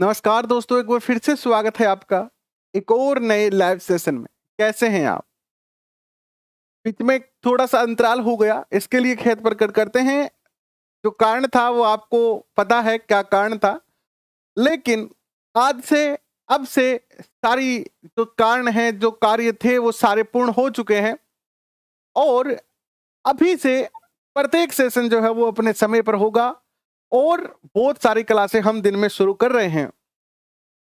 नमस्कार दोस्तों, एक बार फिर से स्वागत है आपका एक और नए लाइव सेशन में। कैसे हैं आप? बीच में थोड़ा-सा अंतराल हो गया, इसके लिए खेद प्रकट करते हैं। जो कारण था वो आपको पता है क्या कारण था। लेकिन आज से अब से सारी जो कारण हैं, जो कार्य थे वो सारे पूर्ण हो चुके हैं और अभी से प्रत्येक सेशन जो है वो अपने समय पर होगा और बहुत सारी क्लासें हम दिन में शुरू कर रहे हैं।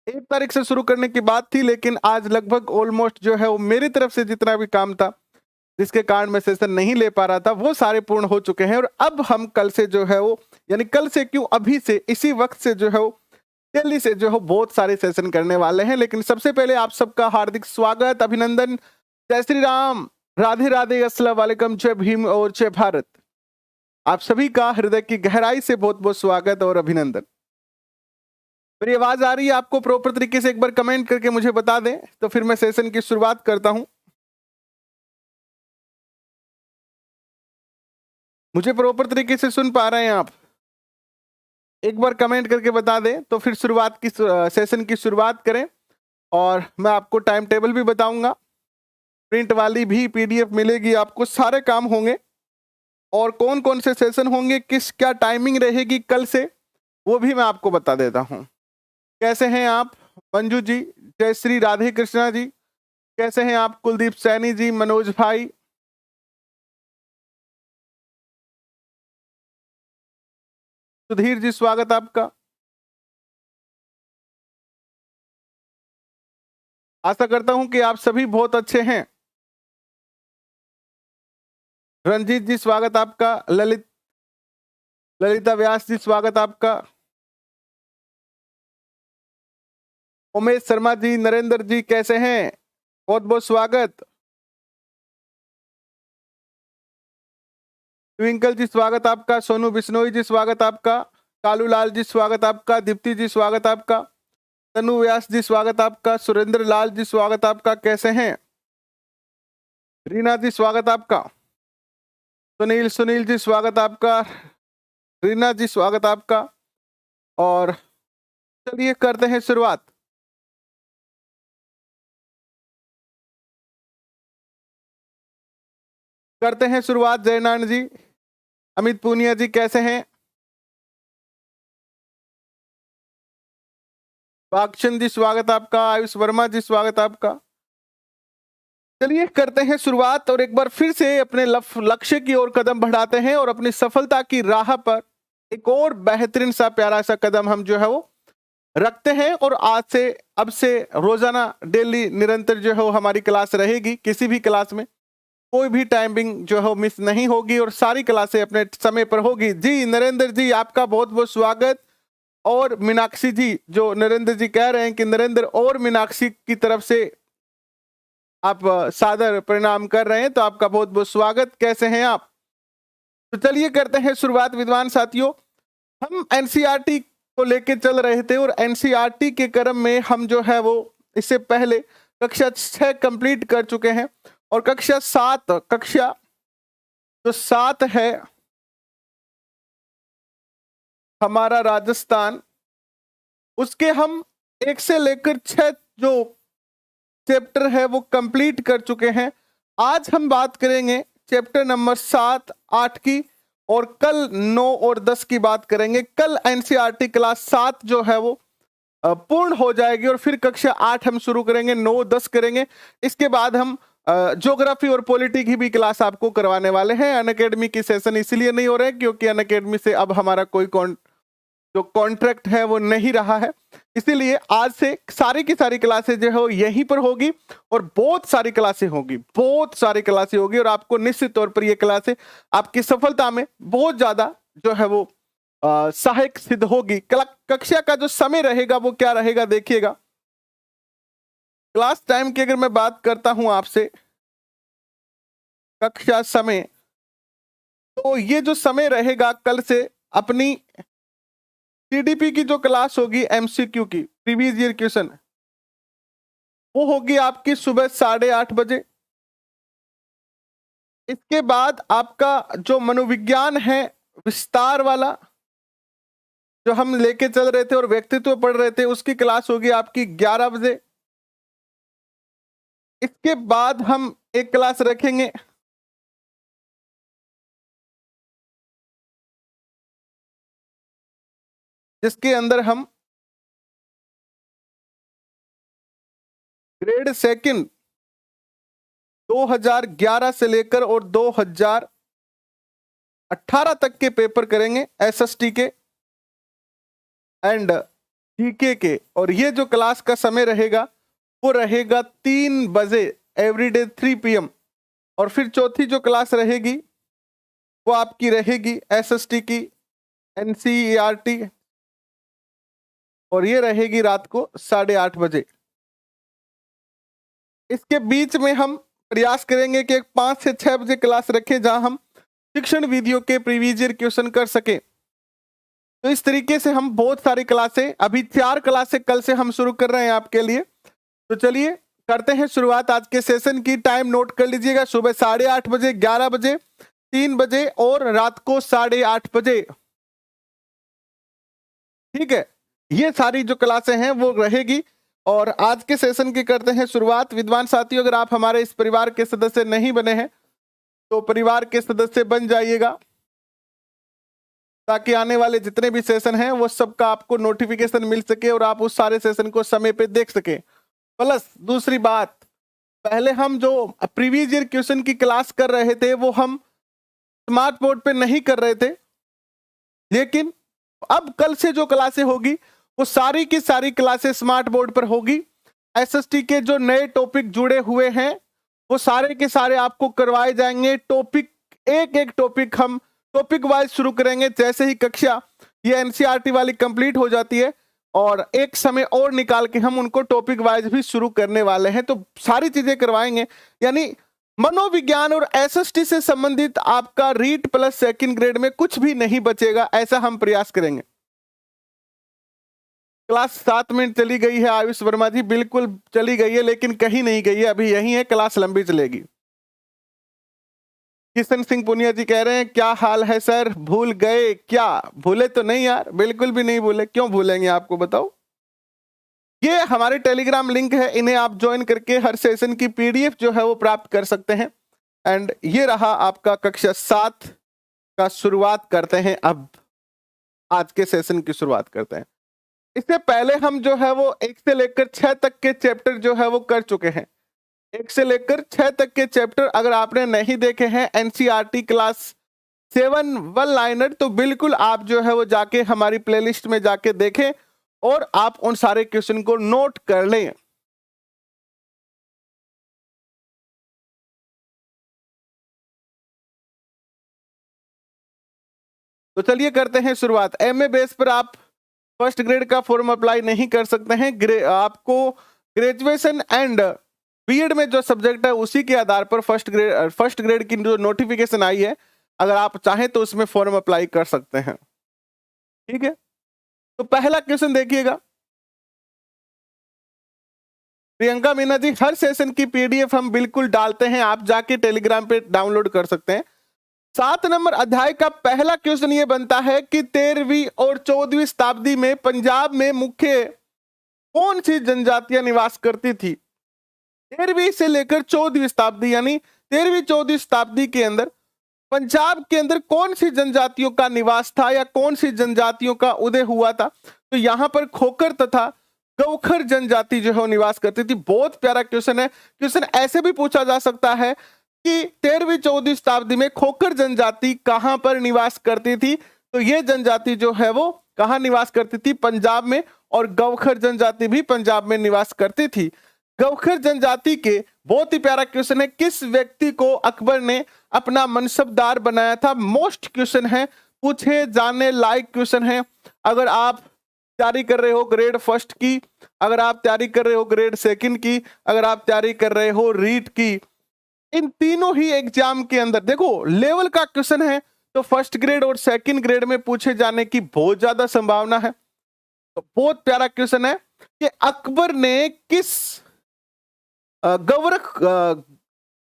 1 तारीख से शुरू करने की बात थी, लेकिन आज लगभग ऑलमोस्ट जो है वो मेरी तरफ से जितना भी काम था, जिसके कारण मैं सेशन नहीं ले पा रहा था, वो सारे पूर्ण हो चुके हैं और अब हम कल से जो है वो यानी कल से क्यों अभी से इसी वक्त से जो है वो दिल्ली से जो है बहुत सारे सेशन करने वाले हैं। लेकिन सबसे पहले आप सबका हार्दिक स्वागत, अभिनंदन, जय श्री राम, राधे राधे, अस्सलाम वालेकुम, जय भीम और जय भारत। आप सभी का हृदय की गहराई से बहुत बहुत स्वागत और अभिनंदन। मेरी आवाज आ रही है आपको प्रॉपर तरीके से? एक बार कमेंट करके मुझे बता दें तो फिर मैं सेशन की शुरुआत करता हूं। मुझे प्रॉपर तरीके से सुन पा रहे हैं आप? एक बार कमेंट करके बता दें तो फिर सेशन की शुरुआत करें। और मैं आपको टाइम टेबल भी बताऊंगा, प्रिंट वाली भी पीडीएफ मिलेगी आपको, सारे काम होंगे और कौन कौन से सेशन होंगे, किस क्या टाइमिंग रहेगी कल से, वो भी मैं आपको बता देता हूं। कैसे हैं आप मंजू जी? जय श्री राधे कृष्णा जी। कैसे हैं आप कुलदीप सैनी जी, मनोज भाई? सुधीर जी स्वागत आपका। आशा करता हूं कि आप सभी बहुत अच्छे हैं। रंजीत जी स्वागत आपका। ललिता व्यास जी स्वागत आपका। उमेश शर्मा जी, नरेंद्र जी कैसे हैं? बहुत बहुत स्वागत। ट्विंकल जी स्वागत आपका। सोनू बिश्नोई जी स्वागत आपका। कालू लाल जी स्वागत आपका। दीप्ति जी स्वागत आपका। तनु व्यास जी स्वागत आपका। सुरेंद्र लाल जी स्वागत आपका। कैसे हैं? रीना जी स्वागत आपका। सुनील जी स्वागत आपका। रीना जी स्वागत आपका। और चलिए करते हैं शुरुआत। जयनारायण जी, अमित पूनिया जी कैसे हैं? बागचंद जी स्वागत आपका। आयुष वर्मा जी स्वागत आपका। चलिए करते हैं शुरुआत और एक बार फिर से अपने लक्ष्य की ओर कदम बढ़ाते हैं और अपनी सफलता की राह पर एक और बेहतरीन सा प्यारा सा कदम हम जो है वो रखते हैं। और आज से अब से रोजाना डेली निरंतर जो है वो हमारी क्लास रहेगी। किसी भी क्लास में कोई भी टाइमिंग जो है वो मिस नहीं होगी और सारी क्लासें अपने समय पर होगी। जी नरेंद्र जी आपका बहुत बहुत स्वागत। और मीनाक्षी जी, जो नरेंद्र जी कह रहे हैं कि नरेंद्र और मीनाक्षी की तरफ से आप सादर प्रणाम कर रहे हैं, तो आपका बहुत बहुत स्वागत। कैसे हैं आप? तो चलिए करते हैं शुरुआत विद्वान साथियों। हम एनसीईआरटी को लेके चल रहे थे और एनसीईआरटी के क्रम में हम जो है वो इससे पहले कक्षा 6 कंप्लीट कर चुके हैं और कक्षा 7 है हमारा राजस्थान, उसके हम 1 से लेकर 6 जो चैप्टर है वो कंप्लीट कर चुके हैं। आज हम बात करेंगे चैप्टर नंबर 7, 8 की और कल 9 और 10 की बात करेंगे। कल एनसीईआरटी क्लास 7 जो है वो पूर्ण हो जाएगी और फिर कक्षा 8 हम शुरू करेंगे, 9, 10 करेंगे। इसके बाद हम ज्योग्राफी और पॉलिटी की भी क्लास आपको करवाने वाले हैं। अनअकैडमी की सेशन इसलिए नहीं हो रहे हैं क्योंकि अनअकैडमी से अब हमारा कोई जो कॉन्ट्रैक्ट है वो नहीं रहा है, इसीलिए आज से सारी की सारी क्लासेस जो है यहीं पर होगी और बहुत सारी क्लासें होगी और आपको निश्चित तौर पर ये क्लासें आपकी सफलता में बहुत ज्यादा जो है वो सहायक सिद्ध होगी। कक्षा का जो समय रहेगा वो क्या रहेगा देखिएगा। क्लास टाइम की अगर मैं बात करता हूं आपसे, कक्षा समय, तो ये जो समय रहेगा कल से अपनी टीडीपी की जो क्लास होगी एमसीक्यू की, प्रीवियस ईयर क्वेश्चन, वो होगी आपकी सुबह 8:30 बजे। इसके बाद आपका जो मनोविज्ञान है विस्तार वाला, जो हम लेके चल रहे थे और व्यक्तित्व पढ़ रहे थे, उसकी क्लास होगी आपकी 11 बजे। इसके बाद हम एक क्लास रखेंगे जिसके अंदर हम ग्रेड सेकंड 2011 से लेकर और 2018 तक के पेपर करेंगे, एसएसटी के एंड जीके के। और ये जो क्लास का समय रहेगा वो रहेगा 3 बजे एवरीडे 3 PM। और फिर चौथी जो क्लास रहेगी वो आपकी रहेगी एसएसटी की एनसीईआरटी, और ये रहेगी रात को 8:30 बजे। इसके बीच में हम प्रयास करेंगे कि 5 से 6 बजे क्लास रखें जहां हम शिक्षण विधियों के प्रीवियस ईयर क्वेश्चन कर सके। तो इस तरीके से हम बहुत सारी क्लासें, अभी 4 क्लासें कल से हम शुरू कर रहे हैं आपके लिए। तो चलिए करते हैं शुरुआत आज के सेशन की। टाइम नोट कर लीजिएगा, सुबह 8:30 बजे, 11 बजे, 3 बजे और रात को 8:30 बजे। ठीक है, ये सारी जो क्लासें हैं वो रहेगी। और आज के सेशन की करते हैं शुरुआत। विद्वान साथियों, अगर आप हमारे इस परिवार के सदस्य नहीं बने हैं तो परिवार के सदस्य बन जाइएगा, ताकि आने वाले जितने भी सेशन हैं वो सबका आपको नोटिफिकेशन मिल सके और आप उस सारे सेशन को समय पे देख सके। प्लस दूसरी बात, पहले हम जो प्रीवियस ईयर क्वेश्चन की क्लास कर रहे थे वो हम स्मार्ट बोर्ड पे नहीं कर रहे थे, लेकिन अब कल से जो क्लासें होगी वो सारी की सारी क्लासें स्मार्ट बोर्ड पर होगी। एसएसटी के जो नए टॉपिक जुड़े हुए हैं वो सारे के सारे आपको करवाए जाएंगे। टॉपिक एक एक टॉपिक हम टॉपिक वाइज शुरू करेंगे। जैसे ही कक्षा ये एनसीईआरटी वाली कंप्लीट हो जाती है और एक समय और निकाल के हम उनको टॉपिक वाइज भी शुरू करने वाले हैं, तो सारी चीजें करवाएंगे। यानी मनोविज्ञान और एसएसटी से संबंधित आपका रीट प्लस सेकंड ग्रेड में कुछ भी नहीं बचेगा, ऐसा हम प्रयास करेंगे। क्लास 7 मिनट चली गई है आयुष वर्मा जी, बिल्कुल चली गई है, लेकिन कहीं नहीं गई है, अभी यही है, क्लास लंबी चलेगी। किशन सिंह पुनिया जी कह रहे हैं क्या हाल है सर, भूल गए क्या? भूले तो नहीं यार, बिल्कुल भी नहीं भूले, क्यों भूलेंगे आपको बताओ। ये हमारे टेलीग्राम लिंक है, इन्हें आप ज्वाइन करके हर सेशन की पीडीएफ जो है वो प्राप्त कर सकते हैं। एंड ये रहा आपका कक्षा 7 का। शुरुआत करते हैं अब, आज के सेशन की शुरुआत करते हैं। इससे पहले हम जो है वो 1 से लेकर 6 तक के चैप्टर जो है वो कर चुके हैं। 1 से लेकर 6 तक के चैप्टर अगर आपने नहीं देखे हैं एनसीईआरटी क्लास 7 वन लाइनर, तो बिल्कुल आप जो है वो जाके हमारी प्लेलिस्ट में जाके देखें और आप उन सारे क्वेश्चन को नोट कर लें। तो चलिए करते हैं शुरुआत। एमए बेस पर आप फर्स्ट ग्रेड का फॉर्म अप्लाई नहीं कर सकते हैं। आपको ग्रेजुएशन एंड बीएड में जो सब्जेक्ट है उसी के आधार पर फर्स्ट ग्रेड की जो नोटिफिकेशन आई है, अगर आप चाहें तो उसमें फॉर्म अप्लाई कर सकते हैं। ठीक है, तो पहला क्वेश्चन देखिएगा। प्रियंका मीना जी, हर सेशन की पीडीएफ हम बिल्कुल डालते हैं, आप जाके टेलीग्राम पे डाउनलोड कर सकते हैं। 7 नंबर अध्याय का पहला क्वेश्चन ये बनता है कि 13वीं और 14वीं शताब्दी में पंजाब में मुख्य कौन सी जनजातियां निवास करती थी? 13वीं से लेकर 14वीं शताब्दी, यानी 13वीं 14वीं शताब्दी के अंदर पंजाब के अंदर कौन सी जनजातियों का निवास था या कौन सी जनजातियों का उदय हुआ था? तो यहां पर खोखर तथा गौखर जनजाति जो है निवास करती थी। बहुत प्यारा क्वेश्चन है। क्वेश्चन ऐसे भी पूछा जा सकता है कि 13वीं 14वीं शताब्दी में खोखर जनजाति कहां पर निवास करती थी? तो ये जनजाति जो है वो कहां निवास करती थी? पंजाब में। और गौखर जनजाति भी पंजाब में निवास करती थी। गौखर जनजाति के बहुत ही प्यारा क्वेश्चन है, किस व्यक्ति को अकबर ने अपना मनसबदार बनाया था? मोस्ट क्वेश्चन है, पूछे जाने लायक क्वेश्चन है। अगर आप तैयारी कर रहे हो ग्रेड फर्स्ट की, अगर आप तैयारी कर रहे हो ग्रेड सेकंड की, अगर आप तैयारी कर रहे हो रीट की, इन तीनों ही एग्जाम के अंदर देखो लेवल का क्वेश्चन है, तो फर्स्ट ग्रेड और सेकंड ग्रेड में पूछे जाने की बहुत ज्यादा संभावना है। तो बहुत प्यारा क्वेश्चन है कि अकबर ने किस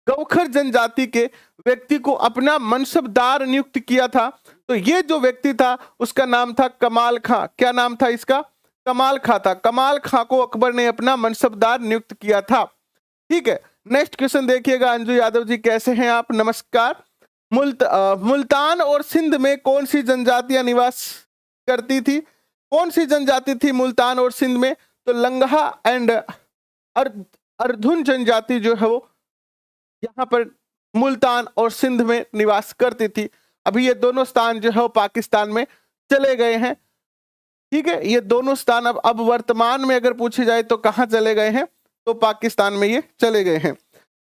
गौखर जनजाति के व्यक्ति को अपना मनसबदार नियुक्त किया था। तो ये जो व्यक्ति था उसका नाम था कमाल खां। क्या नाम था इसका? कमाल खां था। कमाल खां को अकबर ने अपना मनसबदार नियुक्त किया था। ठीक है, नेक्स्ट क्वेश्चन देखिएगा। अंजू यादव जी कैसे हैं आप? नमस्कार। मुल्तान और सिंध में कौन सी जनजातियां निवास करती थी? कौन सी जनजाति थी मुल्तान और सिंध में? तो लंगहा एंड अर्धुन जनजाति जो है वो यहाँ पर मुल्तान और सिंध में निवास करती थी। अभी ये दोनों स्थान जो है वो पाकिस्तान में चले गए हैं। ठीक है, ये दोनों स्थान अब वर्तमान में अगर पूछे जाए तो कहाँ चले गए हैं? तो पाकिस्तान में ये चले गए हैं।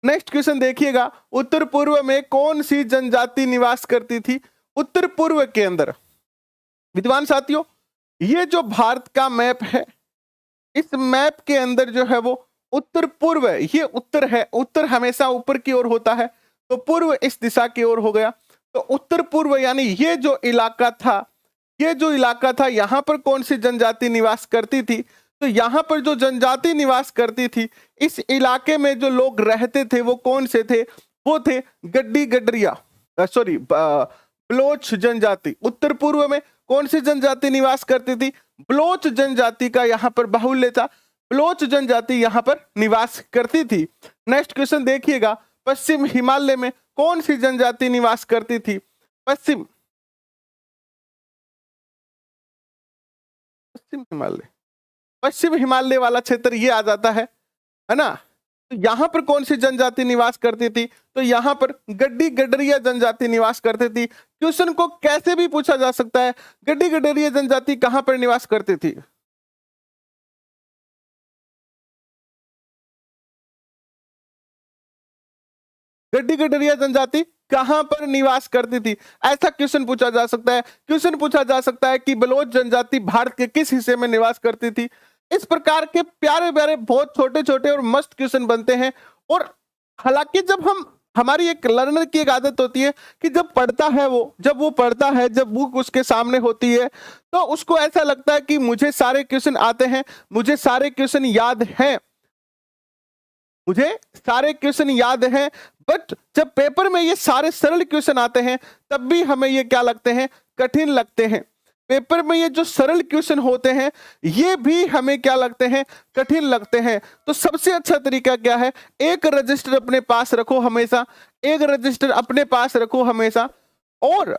नेक्स्ट क्वेश्चन देखिएगा। उत्तर पूर्व में कौन सी जनजाति निवास करती थी? उत्तर पूर्व के अंदर विद्वान साथियों, ये जो भारत का मैप है, इस मैप के अंदर जो है वो उत्तर पूर्व, ये उत्तर है, उत्तर हमेशा ऊपर की ओर होता है, तो पूर्व इस दिशा की ओर हो गया। तो उत्तर पूर्व यानी ये जो इलाका था, ये जो इलाका था, यहाँ पर कौन सी जनजाति निवास करती थी? तो यहाँ पर जो जनजाति निवास करती थी, इस इलाके में जो लोग रहते थे वो कौन से थे? वो थे गड्डी गडरिया, सॉरी बलोच जनजाति। उत्तर पूर्व में कौन सी जनजाति निवास करती थी? बलोच जनजाति का यहाँ पर बाहुल्य था, बलोच जनजाति यहाँ पर निवास करती थी। नेक्स्ट क्वेश्चन देखिएगा। पश्चिम हिमालय में कौन सी जनजाति निवास करती थी? पश्चिम हिमालय, पश्चिम हिमालय वाला क्षेत्र ये आ जाता है ना। तो यहाँ पर कौन सी जनजाति निवास करती थी? तो यहाँ पर गड्डी गडरिया जनजाति निवास करती थी। क्वेश्चन को कैसे भी पूछा जा सकता है, गड्डी गडरिया जनजाति कहाँ पर निवास करती थी? गड्डी गडरिया जनजाति कहां पर निवास करती थी? ऐसा क्वेश्चन पूछा जा सकता है। क्वेश्चन पूछा जा सकता है कि बलोच जनजाति भारत के किस हिस्से में निवास करती थी? इस प्रकार के प्यारे प्यारे बहुत छोटे छोटे और मस्त क्वेश्चन बनते हैं। और हालांकि जब हमारी एक लर्नर की एक आदत होती है कि जब पढ़ता है जब वो पढ़ता है, जब बुक उसके सामने होती है, तो उसको ऐसा लगता है कि मुझे सारे क्वेश्चन आते हैं, मुझे सारे क्वेश्चन याद हैं, मुझे सारे क्वेश्चन याद हैं। बट जब पेपर में ये सारे सरल क्वेश्चन आते हैं तब भी हमें ये क्या लगते हैं? कठिन लगते हैं। पेपर में ये जो सरल क्वेश्चन होते हैं ये भी हमें क्या लगते हैं? कठिन लगते हैं। तो सबसे अच्छा तरीका क्या है? एक रजिस्टर अपने पास रखो हमेशा, एक रजिस्टर अपने पास रखो हमेशा। और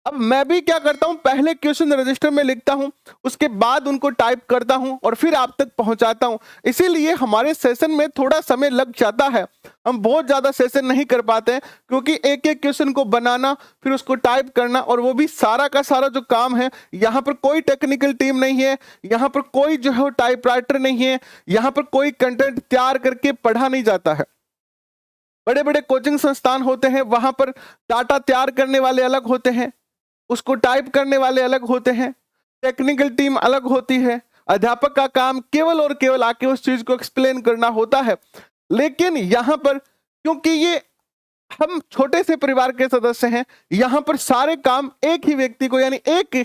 अब मैं भी क्या करता हूं, पहले क्वेश्चन रजिस्टर में लिखता हूं, उसके बाद उनको टाइप करता हूं और फिर आप तक पहुंचाता हूं। इसीलिए हमारे सेशन में थोड़ा समय लग जाता है, हम बहुत ज्यादा सेशन नहीं कर पाते हैं, क्योंकि एक एक क्वेश्चन को बनाना, फिर उसको टाइप करना, और वो भी सारा का सारा जो काम है, यहाँ पर कोई टेक्निकल टीम नहीं है, यहाँ पर कोई जो है टाइपराइटर नहीं है, यहाँ पर कोई कंटेंट तैयार करके पढ़ा नहीं जाता है। बड़े बड़े कोचिंग संस्थान होते हैं, वहां पर डाटा तैयार करने वाले अलग होते हैं, उसको टाइप करने वाले अलग होते हैं, टेक्निकल टीम अलग होती है, अध्यापक का काम केवल और केवल आके उस चीज को एक्सप्लेन करना होता है। लेकिन यहाँ पर क्योंकि ये हम छोटे से परिवार के सदस्य हैं, यहाँ पर सारे काम एक ही व्यक्ति को यानी एक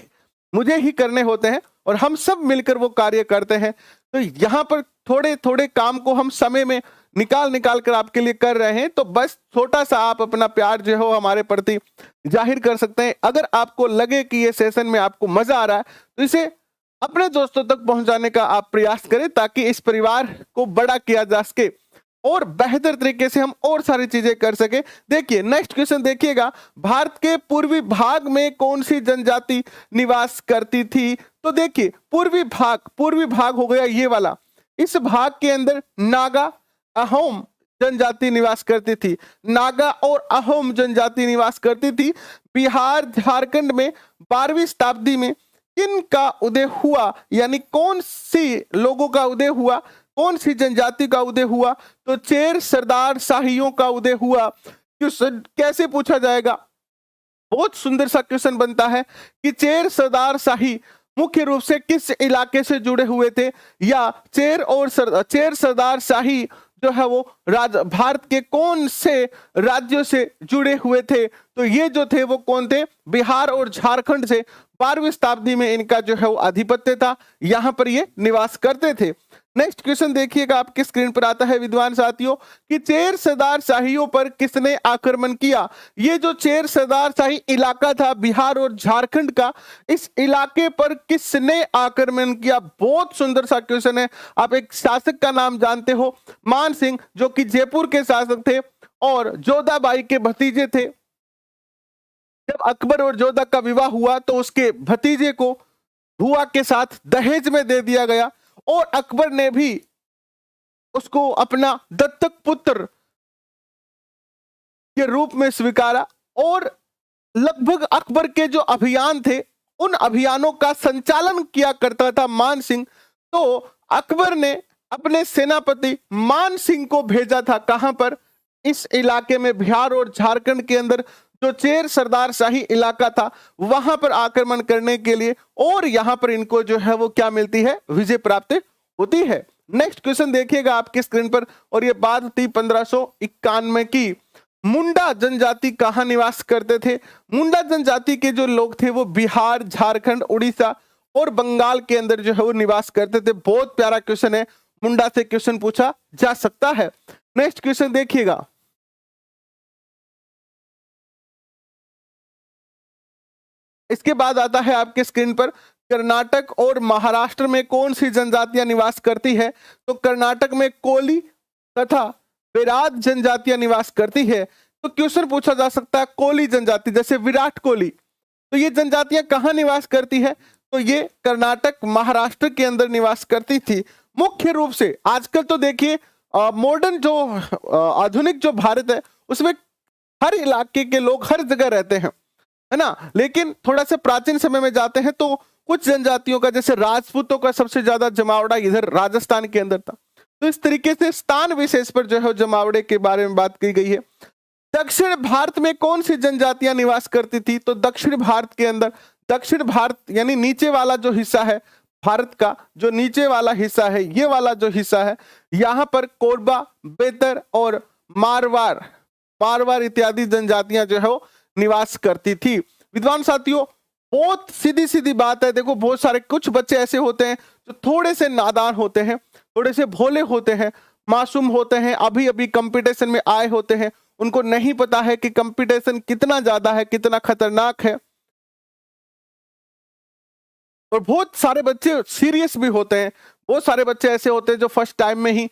मुझे ही करने होते हैं और हम सब मिलकर वो कार्य करते हैं। तो यहाँ पर थोड़े थोड़े काम को हम समय में निकाल कर आपके लिए कर रहे हैं। तो बस छोटा सा आप अपना प्यार जो हो हमारे प्रति जाहिर कर सकते हैं। अगर आपको लगे कि ये सेशन में आपको मजा आ रहा है तो इसे अपने दोस्तों तक पहुंचाने का आप प्रयास करें, ताकि इस परिवार को बड़ा किया जा सके और बेहतर तरीके से हम और सारी चीजें कर सके। देखिए नेक्स्ट क्वेश्चन देखिएगा। भारत के पूर्वी भाग में कौन सी जनजाति निवास करती थी? तो देखिए पूर्वी भाग हो गया ये वाला। इस भाग के अंदर नागा अहोम जनजाति निवास करती थी, नागा और अहोम जनजाति निवास करती थी। बिहार झारखंड में 12वीं शताब्दी में किन का उदय हुआ, यानी कौन सी लोगों का उदय हुआ, कौन सी जनजाति का उदय हुआ? तो चेर सरदार शाहियों का उदय हुआ। क्वेश्चन कैसे पूछा जाएगा? बहुत सुंदर सा क्वेश्चन बनता है कि चेर सरदार शाही मुख्य रूप से किस इलाके से जुड़े हुए थे, या चेर सरदार शाही जो है वो भारत के कौन से राज्यों से जुड़े हुए थे? तो ये जो थे वो कौन थे? बिहार और झारखंड से 12वीं शताब्दी में इनका जो है वो आधिपत्य था, यहाँ पर ये निवास करते थे। नेक्स्ट क्वेश्चन देखिएगा, आपके स्क्रीन पर आता है विद्वान साथियों कि चेर सरदार शाहियों पर किसने आक्रमण किया। ये जो चेर सरदार शाही इलाका था बिहार और झारखंड का, इस इलाके पर किसने आक्रमण किया। बहुत सुंदर सा क्वेश्चन है। आप एक शासक का नाम जानते हो, मान सिंह, जो कि जयपुर के शासक थे और जोधाबाई के भतीजे थे। जब अकबर और जोधा का विवाह हुआ तो उसके भतीजे को बुआ के साथ दहेज में दे दिया गया और अकबर ने भी उसको अपना दत्तक पुत्र के रूप में स्वीकारा और लगभग अकबर के जो अभियान थे उन अभियानों का संचालन किया करता था मान सिंह। तो अकबर ने अपने सेनापति मान सिंह को भेजा था कहां पर, इस इलाके में बिहार और झारखंड के अंदर जो चेर सरदार शाही इलाका था वहां पर आक्रमण करने के लिए, और यहां पर इनको जो है वो क्या मिलती है, विजय प्राप्त होती है। नेक्स्ट क्वेश्चन देखिएगा आपके स्क्रीन पर, और ये बात थी 1591 की। मुंडा जनजाति कहां निवास करते थे। मुंडा जनजाति के जो लोग थे वो बिहार, झारखंड, उड़ीसा और बंगाल के अंदर जो है वो निवास करते थे। बहुत प्यारा क्वेश्चन है, मुंडा से क्वेश्चन पूछा जा सकता है। नेक्स्ट क्वेश्चन देखिएगा, इसके बाद आता है आपके स्क्रीन पर कर्नाटक और महाराष्ट्र में कौन सी जनजातियां निवास करती है। तो कर्नाटक में कोली तथा बेरात जनजातियां निवास करती है। तो क्वेश्चन पूछा जा सकता है कोली जनजाति, जैसे विराट कोहली, तो ये जनजातियां कहां निवास करती है। तो ये कर्नाटक, महाराष्ट्र के अंदर निवास करती थी। मुख्य रूप से आजकल तो देखिए मॉडर्न जो आधुनिक जो भारत है उसमें हर इलाके के लोग हर जगह रहते हैं, है ना। लेकिन थोड़ा सा प्राचीन समय में जाते हैं तो कुछ जनजातियों का, जैसे राजपूतों का सबसे ज्यादा जमावड़ा इधर राजस्थान के अंदर था। तो इस तरीके से स्थान विशेष पर जो है जमावड़े के बारे में बात की गई है। दक्षिण भारत में कौन सी जनजातियां निवास करती थी। तो दक्षिण भारत के अंदर, दक्षिण भारत यानी नीचे वाला जो हिस्सा है भारत का, जो नीचे वाला हिस्सा है, ये वाला जो हिस्सा है, यहां पर कोरबा, बेतर और मारवाड़ इत्यादि जनजातियां जो है वो निवास करती थी। विद्वान साथियों, बहुत सीधी सीधी बात है। देखो बहुत सारे कुछ बच्चे ऐसे होते हैं जो थोड़े से नादान होते हैं, थोड़े से भोले होते हैं, मासूम होते हैं, अभी अभी कंपटीशन में आए होते हैं, उनको नहीं पता है कि कंपटीशन कितना ज्यादा है, कितना खतरनाक है। और बहुत सारे बच्चे सीरियस भी होते हैं। बहुत सारे बच्चे ऐसे होते हैं जो फर्स्ट टाइम में ही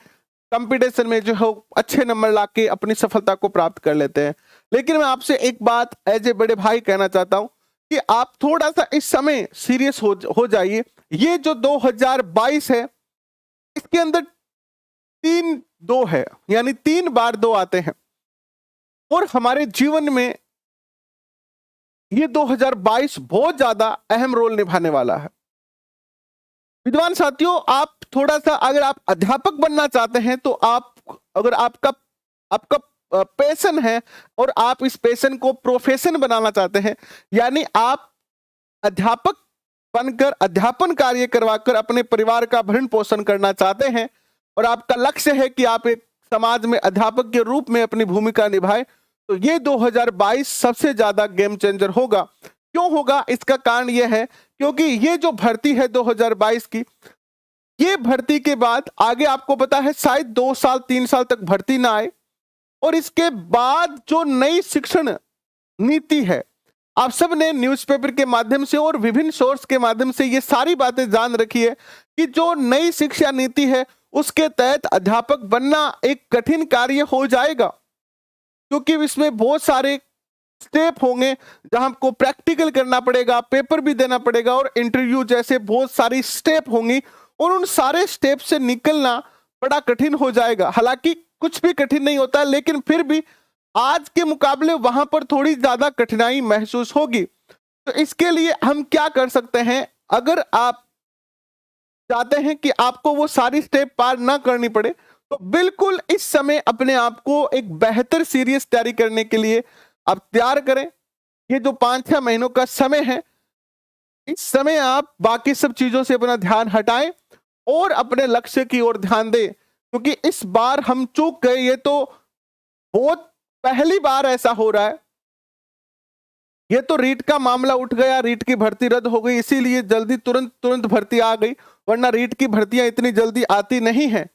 कंपटीशन में जो है अच्छे नंबर लाके अपनी सफलता को प्राप्त कर लेते हैं। लेकिन मैं आपसे एक बात एज ए बड़े भाई कहना चाहता हूं कि आप थोड़ा सा इस समय सीरियस हो जाइए। ये जो 2022 है इसके अंदर 3-2 है, यानी 3 बार 2 आते हैं, और हमारे जीवन में ये 2022 बहुत ज्यादा अहम रोल निभाने वाला है। विद्वान साथियों, आप थोड़ा सा अगर आप अध्यापक बनना चाहते हैं तो आप, अगर आपका पैशन है और आप इस पैशन को प्रोफेशन बनाना चाहते हैं, यानी आप अध्यापक बनकर अध्यापन कार्य करवाकर अपने परिवार का भरण पोषण करना चाहते हैं, और आपका लक्ष्य है कि आप एक समाज में अध्यापक के रूप में अपनी भूमिका निभाएं, तो ये 2022 सबसे ज्यादा गेम चेंजर होगा। क्यों होगा? इसका कारण यह है क्योंकि ये जो भर्ती है 2022 की, ये भर्ती के बाद आगे आपको पता है शायद 2 साल 3 साल तक भर्ती ना आए, और इसके बाद जो नई शिक्षण नीति है, आप सब ने न्यूज़पेपर के माध्यम से और विभिन्न सोर्स के माध्यम से ये सारी बातें जान रखी है कि जो नई शिक्षा नीति है उसके तहत अध्यापक बनना एक कठिन कार्य हो जाएगा, क्योंकि इसमें बहुत सारे स्टेप होंगे जहां आपको प्रैक्टिकल करना पड़ेगा, पेपर भी देना पड़ेगा और इंटरव्यू जैसे बहुत सारी स्टेप होंगी, और उन सारे स्टेप से निकलना बड़ा कठिन हो जाएगा। हालांकि कुछ भी कठिन नहीं होता, लेकिन फिर भी आज के मुकाबले वहां पर थोड़ी ज्यादा कठिनाई महसूस होगी। तो इसके लिए हम क्या कर सकते हैं? अगर आप चाहते हैं कि आपको वो सारी स्टेप पार ना करनी पड़े, तो बिल्कुल इस समय अपने आप को एक बेहतर सीरियस तैयारी करने के लिए आप तैयार करें। ये जो 5-6 महीनों का समय है, इस समय आप बाकी सब चीजों से अपना ध्यान हटाएं और अपने लक्ष्य की ओर ध्यान दें, क्योंकि इस बार हम चूक गए। ये तो बहुत पहली बार ऐसा हो रहा है ये तो रीट का मामला उठ गया, रीट की भर्ती रद्द हो गई, इसीलिए जल्दी तुरंत तुरंत भर्ती आ गई, वरना रीट की भर्तियां इतनी जल्दी आती नहीं है।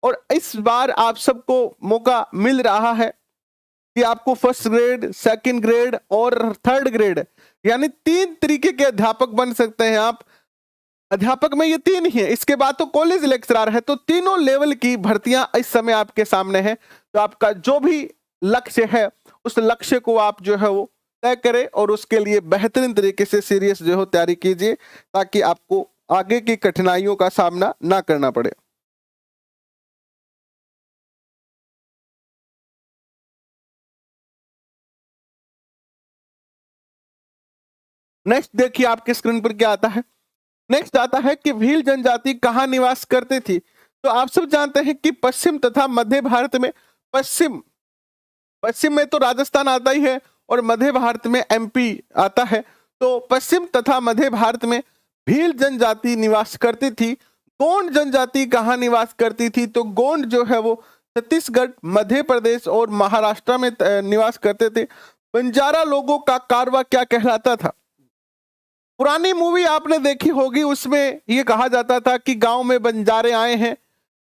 और इस बार आप सबको मौका मिल रहा है कि आपको फर्स्ट ग्रेड, सेकंड ग्रेड और थर्ड ग्रेड यानी 3 तरीके के अध्यापक बन सकते हैं आप। अध्यापक में ये 3 ही है, इसके बाद तो कॉलेज लेक्चरर है, तो तीनों लेवल की भर्तियां इस समय आपके सामने है। तो आपका जो भी लक्ष्य है उस लक्ष्य को आप जो है वो तय करें और उसके लिए बेहतरीन तरीके से सीरियस जो हो तैयारी कीजिए, ताकि आपको आगे की कठिनाइयों का सामना ना करना पड़े। नेक्स्ट देखिए आपके स्क्रीन पर क्या आता है। नेक्स्ट आता है कि भील जनजाति कहां निवास करती थी। तो आप सब जानते हैं कि पश्चिम तथा मध्य भारत में, पश्चिम में तो राजस्थान आता ही है और मध्य भारत में एमपी आता है। तो पश्चिम तथा मध्य भारत में भील जनजाति निवास करती थी। गोंड जनजाति कहां निवास करती थी। तो गोंड जो है वो छत्तीसगढ़, मध्य प्रदेश और महाराष्ट्र में निवास करते थे। बंजारा लोगों का कारवा क्या कहलाता था। पुरानी मूवी आपने देखी होगी, उसमें ये कहा जाता था कि गांव में बंजारे आए हैं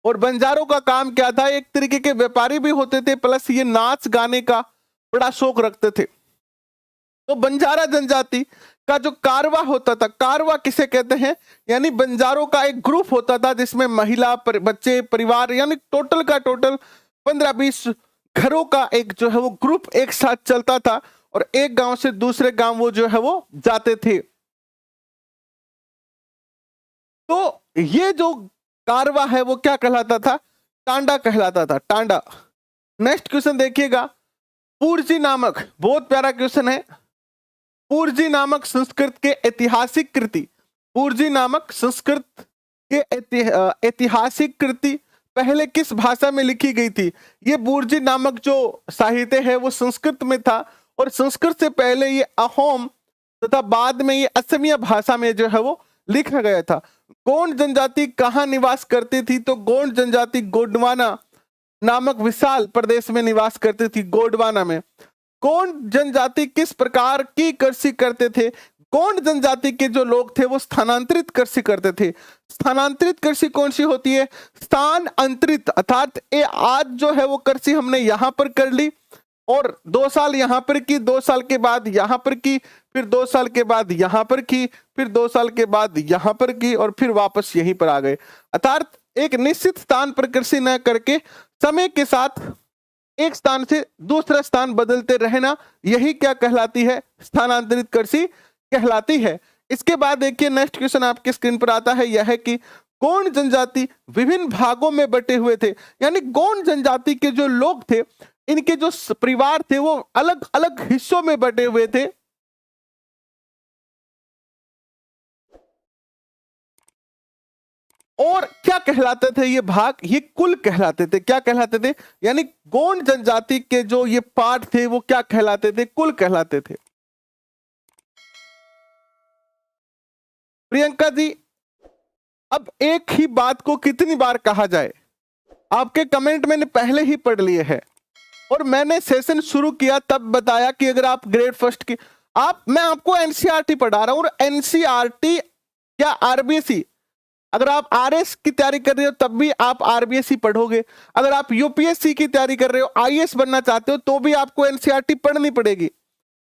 और बंजारों का काम क्या था, एक तरीके के व्यापारी भी होते थे, प्लस ये नाच गाने का बड़ा शौक रखते थे। तो बंजारा जनजाति का जो कारवा होता था, कारवा किसे कहते हैं, यानी बंजारों का एक ग्रुप होता था जिसमें महिला, बच्चे, परिवार यानी टोटल का टोटल 15-20 घरों का एक जो है वो ग्रुप एक साथ चलता था और एक गांव से दूसरे गांव वो जो है वो जाते थे। तो ये जो कारवा है वो क्या कहलाता था, टांडा कहलाता था, टांडा। नेक्स्ट क्वेश्चन देखिएगा, पुरजी नामक, बहुत प्यारा क्वेश्चन है, पुरजी नामक संस्कृत के ऐतिहासिक कृति, पुरजी नामक संस्कृत के ऐतिहासिक कृति पहले किस भाषा में लिखी गई थी। ये पुरजी नामक जो साहित्य है वो संस्कृत में था और संस्कृत से पहले ये अहोम तथा बाद में ये असमिया भाषा में जो है वो लिखा गया था। गोंड जनजाति कहां निवास करती थी। तो गोंड जनजाति गोंडवाना नामक विशाल प्रदेश में निवास करती थी, गोंडवाना में। गोंड जनजाति किस प्रकार की कृषि करते थे। गोंड जनजाति के जो लोग थे वो स्थानांतरित कृषि करते थे। स्थानांतरित कृषि कौन सी होती है, स्थानांतरित, अर्थात ये आज जो है वो कृषि हमने यहां पर कर ली और 2 साल यहां पर की, 2 साल के बाद यहां पर की, फिर 2 साल के बाद यहां पर की, फिर 2 साल के बाद यहां पर की और फिर वापस यहीं पर आ गए। अर्थात एक निश्चित स्थान पर कृषि न करके समय के साथ एक स्थान से दूसरा स्थान बदलते रहना, यही क्या कहलाती है, स्थानांतरित कृषि कहलाती है। इसके बाद देखिए नेक्स्ट क्वेश्चन आपके स्क्रीन पर आता है, यह है कि गोंड जनजाति विभिन्न भागों में बटे हुए थे। यानी गोंड जनजाति के जो लोग थे, इनके जो परिवार थे वो अलग अलग हिस्सों में बटे हुए थे। और क्या कहलाते थे ये भाग, ये कुल कहलाते थे। क्या कहलाते थे, यानी गोंड जनजाति के जो ये पार्ट थे वो क्या कहलाते थे, कुल कहलाते थे। प्रियंका जी, अब एक ही बात को कितनी बार कहा जाए, आपके कमेंट मैंने पहले ही पढ़ लिए हैं और मैंने सेशन शुरू किया तब बताया कि अगर आप ग्रेड फर्स्ट की, मैं आपको एनसीईआरटी पढ़ा रहा हूं और एनसीईआरटी या आरबीएसई, अगर आप आरएस की तैयारी कर रहे हो तब भी आप आरबीएसई पढ़ोगे, अगर आप यूपीएससी की तैयारी कर रहे हो, आईएएस बनना चाहते हो तो भी आपको एनसीईआरटी पढ़नी पड़ेगी।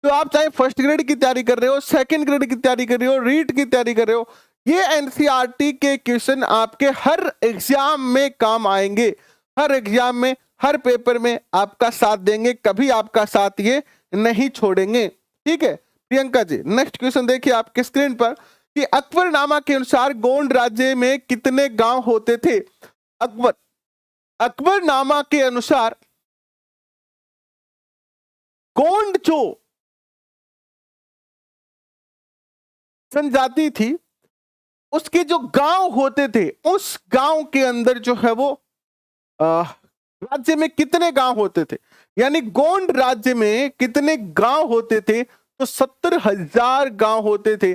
तो आप चाहे फर्स्ट ग्रेड की तैयारी कर रहे हो, सेकंड ग्रेड की तैयारी कर रहे हो, रीट की तैयारी कर रहे हो, ये एनसीईआरटी के क्वेश्चन आपके हर एग्जाम में काम आएंगे, हर एग्जाम में, हर पेपर में आपका साथ देंगे, कभी आपका साथ ये नहीं छोड़ेंगे। ठीक है प्रियंका जी, नेक्स्ट क्वेश्चन देखिए आपके स्क्रीन पर कि अकबरनामा के अनुसार गोंड राज्य में कितने गांव होते थे। अकबरनामा के अनुसार गोंड जो जनजाति थी उसके जो गांव होते थे, उस गांव के अंदर जो है वो राज्य में कितने गांव होते थे, यानी गोंड राज्य में कितने गांव होते थे। तो 70,000 गांव होते थे।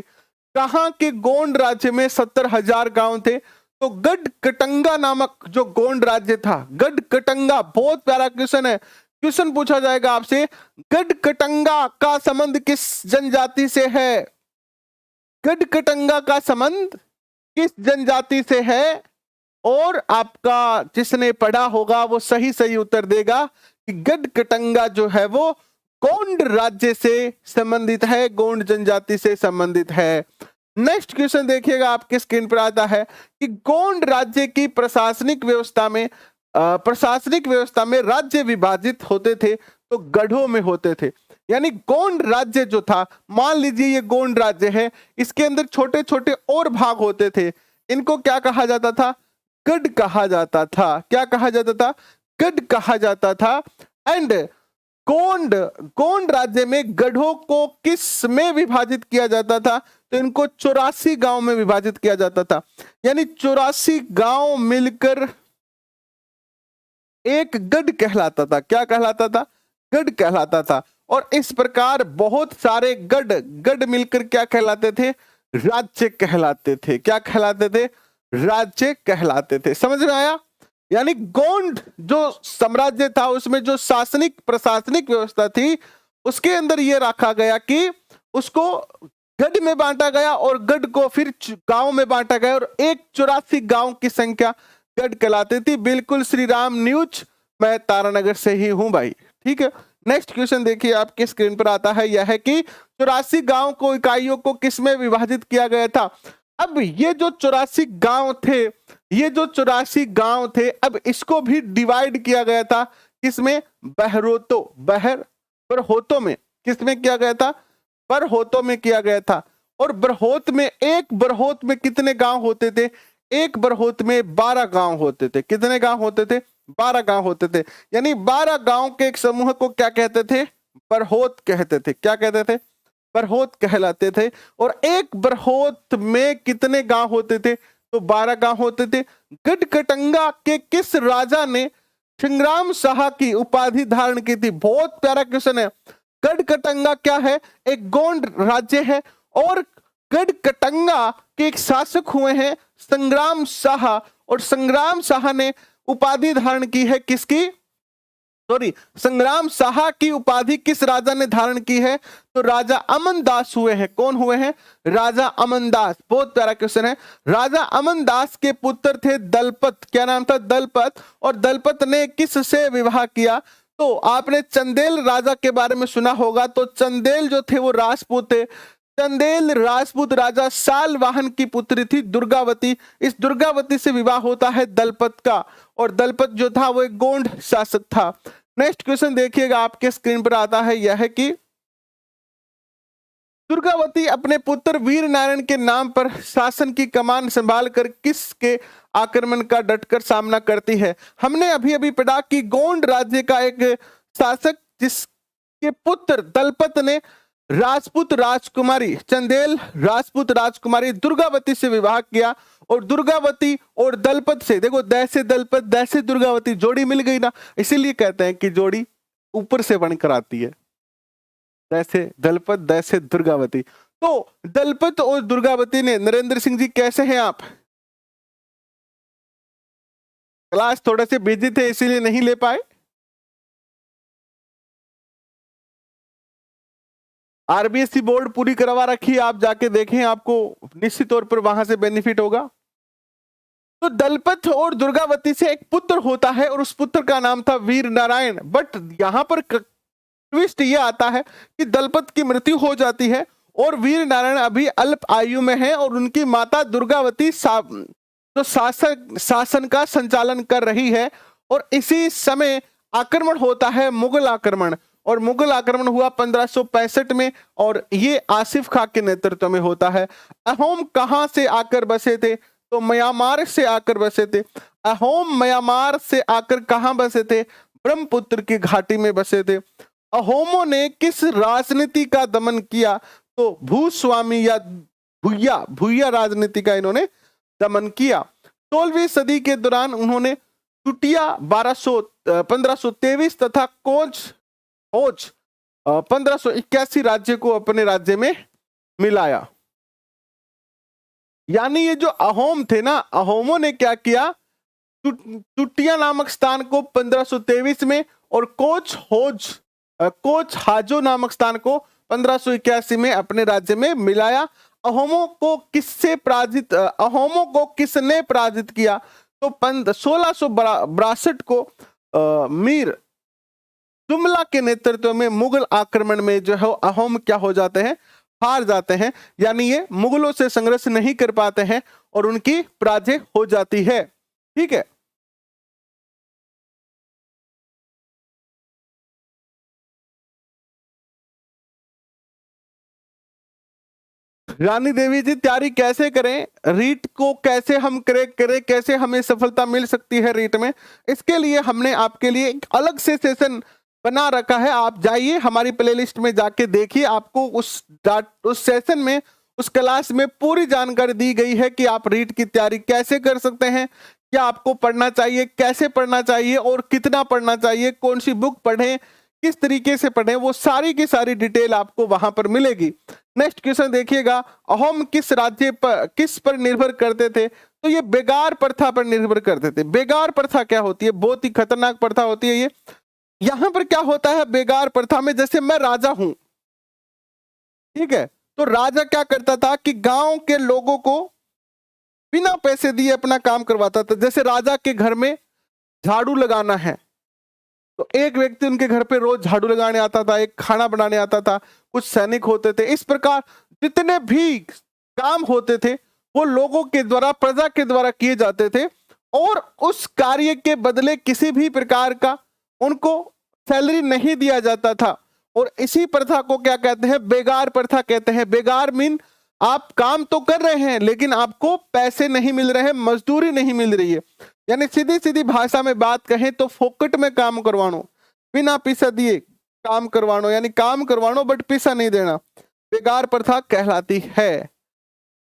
कहां के गोंड राज्य में 70,000 गांव थे। तो गढ़कटंगा नामक जो गोंड राज्य था, गढ़कटंगा, बहुत प्यारा क्वेश्चन है, क्वेश्चन पूछा जाएगा आपसे, गढ़कटंगा का संबंध किस जनजाति से है? गढ़कटंगा का संबंध किस जनजाति से है? और आपका जिसने पढ़ा होगा वो सही सही उत्तर देगा कि गढ़कटंगा जो है वो गोंड राज्य से संबंधित है, गोंड जनजाति से संबंधित है। नेक्स्ट क्वेश्चन देखिएगा आपके स्क्रीन पर आता है कि गोंड राज्य की प्रशासनिक व्यवस्था में राज्य विभाजित होते थे तो गढ़ों में होते थे। यानी गोंड राज्य जो था, मान लीजिए ये गोंड राज्य है, इसके अंदर छोटे छोटे और भाग होते थे, इनको क्या कहा जाता था? गढ़ कहा जाता था। क्या कहा जाता था? गढ़ कहा जाता था। एंड गोंड राज्य में गढ़ों को किस में विभाजित किया जाता था? तो इनको 84 गांव में विभाजित किया जाता था। यानी 84 गांव मिलकर एक गढ़ कहलाता था। क्या कहलाता था? गढ़ कहलाता था। और इस प्रकार बहुत सारे गढ़ मिलकर क्या कहलाते थे? राज्य कहलाते थे। क्या कहलाते थे? राज्य कहलाते थे। समझ में आया? यानी गोंड जो साम्राज्य था उसमें जो शासनिक प्रशासनिक व्यवस्था थी उसके अंदर यह रखा गया कि उसको गढ़ में बांटा गया और गढ़ को फिर गांव में बांटा गया और 84 गांव की संख्या गढ़ कहलाती थी। बिल्कुल श्री राम न्यूज, मैं तारानगर से ही हूं भाई, ठीक है। नेक्स्ट क्वेश्चन देखिए आपके स्क्रीन पर आता है, यह है कि 84 गांव को इकाइयों को किसमें विभाजित किया गया था? अब ये जो 84 गांव थे, अब इसको भी डिवाइड किया गया था किसमें? बरहोतों में। किसमें किया गया था? बरहोतों में किया गया था। और बरहोत में, एक बरहोत में कितने गांव होते थे? एक बरहोत में 12 गांव होते थे। कितने गांव होते थे? 12 गांव होते थे। यानी 12 गांव के एक समूह को क्या कहते थे? बरहोत कहते थे। क्या कहते थे? बरहोत कहलाते थे। और एक बरहोत में कितने गांव होते थे? तो 12 गांव होते थे। गढ़कटंगा के किस राजा ने संग्राम शाह की उपाधि धारण की थी? बहुत प्यारा क्वेश्चन है। गढ़कटंगा क्या है? एक गोंड राज्य है और गढ़कटंगा के एक शासक हुए हैं संग्राम शाह, और संग्राम शाह ने उपाधि धारण की है किसकी? संग्राम शाह की उपाधि किस राजा ने धारण की है? तो राजा अमनदास हुए हैं। कौन हुए हैं? राजा अमनदास। बहुत प्यारा क्वेश्चन है। राजा अमनदास के पुत्र थे दलपत। क्या नाम था? दलपत। और दलपत ने किस से विवाह किया? तो आपने चंदेल राजा के बारे में सुना होगा। तो चंदेल जो थे वो राजपूत थे। चंदेल राजपूत राजा सालवाहन की पुत्री थी दुर्गावती। इस दुर्गावती से विवाह होता है दलपत का, और दलपत जो था वो एक गोंड शासक था। नेक्स्ट क्वेश्चन देखिएगा आपके स्क्रीन पर आता है, यह है कि दुर्गावती अपने पुत्र वीर नारायण के नाम पर शासन की कमान संभालकर किसके आक्रमण का डटकर सामना करती है? हमने अभी अभी पढ़ा कि गोंड राज्य का एक शासक जिसके पुत्र दलपत ने राजपूत राजकुमारी, चंदेल राजपूत राजकुमारी दुर्गावती से विवाह किया, और दुर्गावती और दलपत से, देखो दैसे दलपत दैसे दुर्गावती, जोड़ी मिल गई ना। इसीलिए कहते हैं कि जोड़ी ऊपर से बनकर आती है, दैसे दलपत दैसे दुर्गावती। तो दलपत और दुर्गावती ने, नरेंद्र सिंह जी कैसे हैं आप? क्लास थोड़े से बिजी थे इसीलिए नहीं ले पाए। आरबीएससी बोर्ड पूरी करवा रखी है, आप जाके देखें, आपको निश्चित तौर पर वहां से बेनिफिट होगा। तो दलपत और दुर्गावती से एक पुत्र होता है और उस पुत्र का नाम था वीर नारायण। बट यहां पर ट्विस्ट ये आता है कि दलपत की मृत्यु हो जाती है और वीर नारायण अभी अल्प आयु में है, और उनकी माता दुर्गावती जो शासन का संचालन कर रही है। और इसी समय आक्रमण होता है, मुगल आक्रमण, और मुगल आक्रमण हुआ 1565 में, और ये आसिफ खां के नेतृत्व में होता है। अहोम कहां से आकर बसे थे? तो म्यांमार से आकर बसे थे। अहोम म्यांमार से आकर कहां बसे थे? ब्रह्मपुत्र की घाटी में बसे थे। अहोमों ने किस राजनीति का दमन किया? तो भूस्वामी या भूया राजनीति का इन्होंने दमन किया। 16वीं सदी के दौरान उन्होंने चुटिया 1523 तथा कोच 1581 राज्य को अपने राज्य में मिलाया। यानी ये जो अहोम थे ना, अहोमों ने क्या किया? चुटिया नामक स्थान को 1523 में और कोच हाजो नामक स्थान को 1581 में अपने राज्य में मिलाया। अहोमों को किसने पराजित किया? तो 1662 को मीर जुमला के नेतृत्व में मुगल आक्रमण में जो है अहोम क्या हो जाते हैं? हार जाते हैं, यानी ये मुगलों से संघर्ष नहीं कर पाते हैं और उनकी पराजय हो जाती है। ठीक है, रानी देवी जी तैयारी कैसे करें, रीट को कैसे हम क्रैक करें, कैसे हमें सफलता मिल सकती है रीट में, इसके लिए हमने आपके लिए एक अलग से सेशन बना रखा है। आप जाइए हमारी प्लेलिस्ट में जाके देखिए, आपको उस सेशन में, उस क्लास में पूरी जानकारी दी गई है कि आप रीट की तैयारी कैसे कर सकते हैं, क्या आपको पढ़ना चाहिए, कैसे पढ़ना चाहिए और कितना पढ़ना चाहिए, कौन सी बुक पढ़ें, किस तरीके से पढ़ें, वो सारी की सारी डिटेल आपको वहां पर मिलेगी। नेक्स्ट क्वेश्चन देखिएगा, अहोम किस पर निर्भर करते थे? तो ये बेगार प्रथा पर निर्भर करते थे। बेगार प्रथा क्या होती है? बहुत ही खतरनाक प्रथा होती है ये। यहां पर क्या होता है बेगार प्रथा में, जैसे मैं राजा हूं, ठीक है, तो राजा क्या करता था कि गांव के लोगों को बिना पैसे दिए अपना काम करवाता था। जैसे राजा के घर में झाड़ू लगाना है तो एक व्यक्ति उनके घर पे रोज झाड़ू लगाने आता था, एक खाना बनाने आता था, कुछ सैनिक होते थे। इस प्रकार जितने भी काम होते थे वो लोगों के द्वारा, प्रजा के द्वारा किए जाते थे और उस कार्य के बदले किसी भी प्रकार का उनको सैलरी नहीं दिया जाता था। और इसी प्रथा को क्या कहते हैं? बेगार प्रथा कहते हैं। बेगार मीन आप काम तो कर रहे हैं लेकिन आपको पैसे नहीं मिल रहे हैं, मजदूरी नहीं मिल रही है। यानी सीधी सीधी भाषा में बात कहें तो फोकट में काम करवानो, बिना पैसा दिए काम करवानो, यानी काम करवानो बट पैसा नहीं देना, बेगार प्रथा कहलाती है।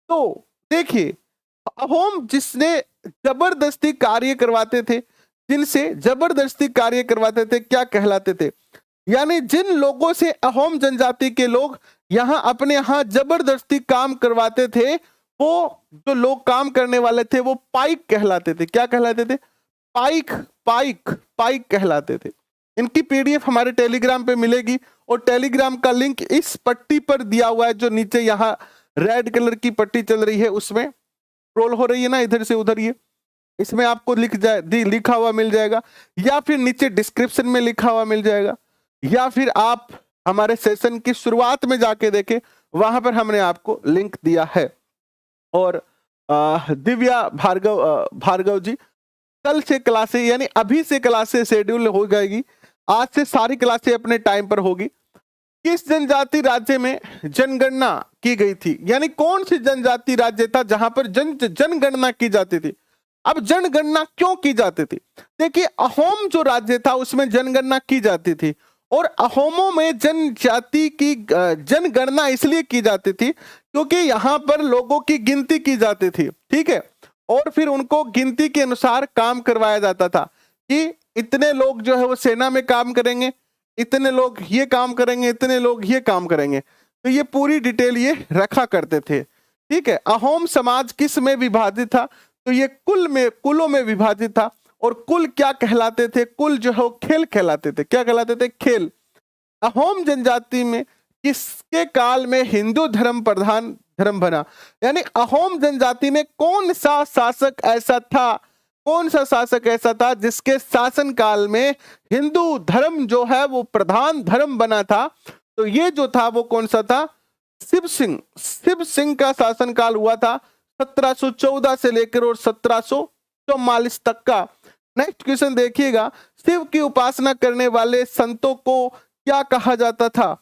तो देखिए, अहोम जिसने जबरदस्ती कार्य करवाते थे, जिनसे जबरदस्ती कार्य करवाते थे, क्या कहलाते थे? यानी जिन लोगों से अहोम जनजाति के लोग अपने यहाँ जबरदस्ती काम करवाते थे, वो जो लोग काम करने वाले थे वो पाइक कहलाते थे। क्या कहलाते थे? पाइक कहलाते थे। इनकी पीडीएफ हमारे टेलीग्राम पे मिलेगी और टेलीग्राम का लिंक इस पट्टी पर दिया हुआ है, जो नीचे यहाँ रेड कलर की पट्टी चल रही है उसमें स्क्रॉल हो रही है ना, इधर से उधर, ये इसमें आपको लिखा हुआ मिल जाएगा, या फिर नीचे डिस्क्रिप्शन में लिखा हुआ मिल जाएगा, या फिर आप हमारे सेशन की शुरुआत में जाके देखें, वहां पर हमने आपको लिंक दिया है। और दिव्या भार्गव जी, कल से क्लासें, यानी अभी से क्लासें शेड्यूल हो जाएगी, आज से सारी क्लासें अपने टाइम पर होगी। किस जनजाति राज्य में जनगणना की गई थी? यानी कौन सी जनजाति राज्य था जहां पर जनगणना की जाती थी? अब जनगणना क्यों की जाती थी? देखिए, अहोम जो राज्य था उसमें जनगणना की जाती थी और अहोमों में जनजाति की जनगणना इसलिए की जाती थी क्योंकि यहाँ पर लोगों की गिनती की जाती थी, ठीक है, और फिर उनको गिनती के अनुसार काम करवाया जाता था कि इतने लोग जो है वो सेना में काम करेंगे, इतने लोग ये काम करेंगे, इतने लोग ये काम करेंगे। तो ये पूरी डिटेल ये रखा करते थे, ठीक है। अहोम समाज किस में विभाजित था? तो ये कुलों में विभाजित था। और कुल क्या कहलाते थे? कुल जो है खेल कहलाते थे। क्या कहलाते थे? खेल। अहोम जनजाति में किसके काल में हिंदू धर्म प्रधान धर्म बना? यानी अहोम जनजाति में कौन सा शासक ऐसा था जिसके शासन काल में हिंदू धर्म जो है वो प्रधान धर्म बना था? तो ये जो था वो कौन सा था? शिव सिंह का शासन काल हुआ था 1714 से लेकर और 1744 तक का। नेक्स्ट क्वेश्चन देखिएगा, शिव की उपासना करने वाले संतों को क्या कहा जाता था?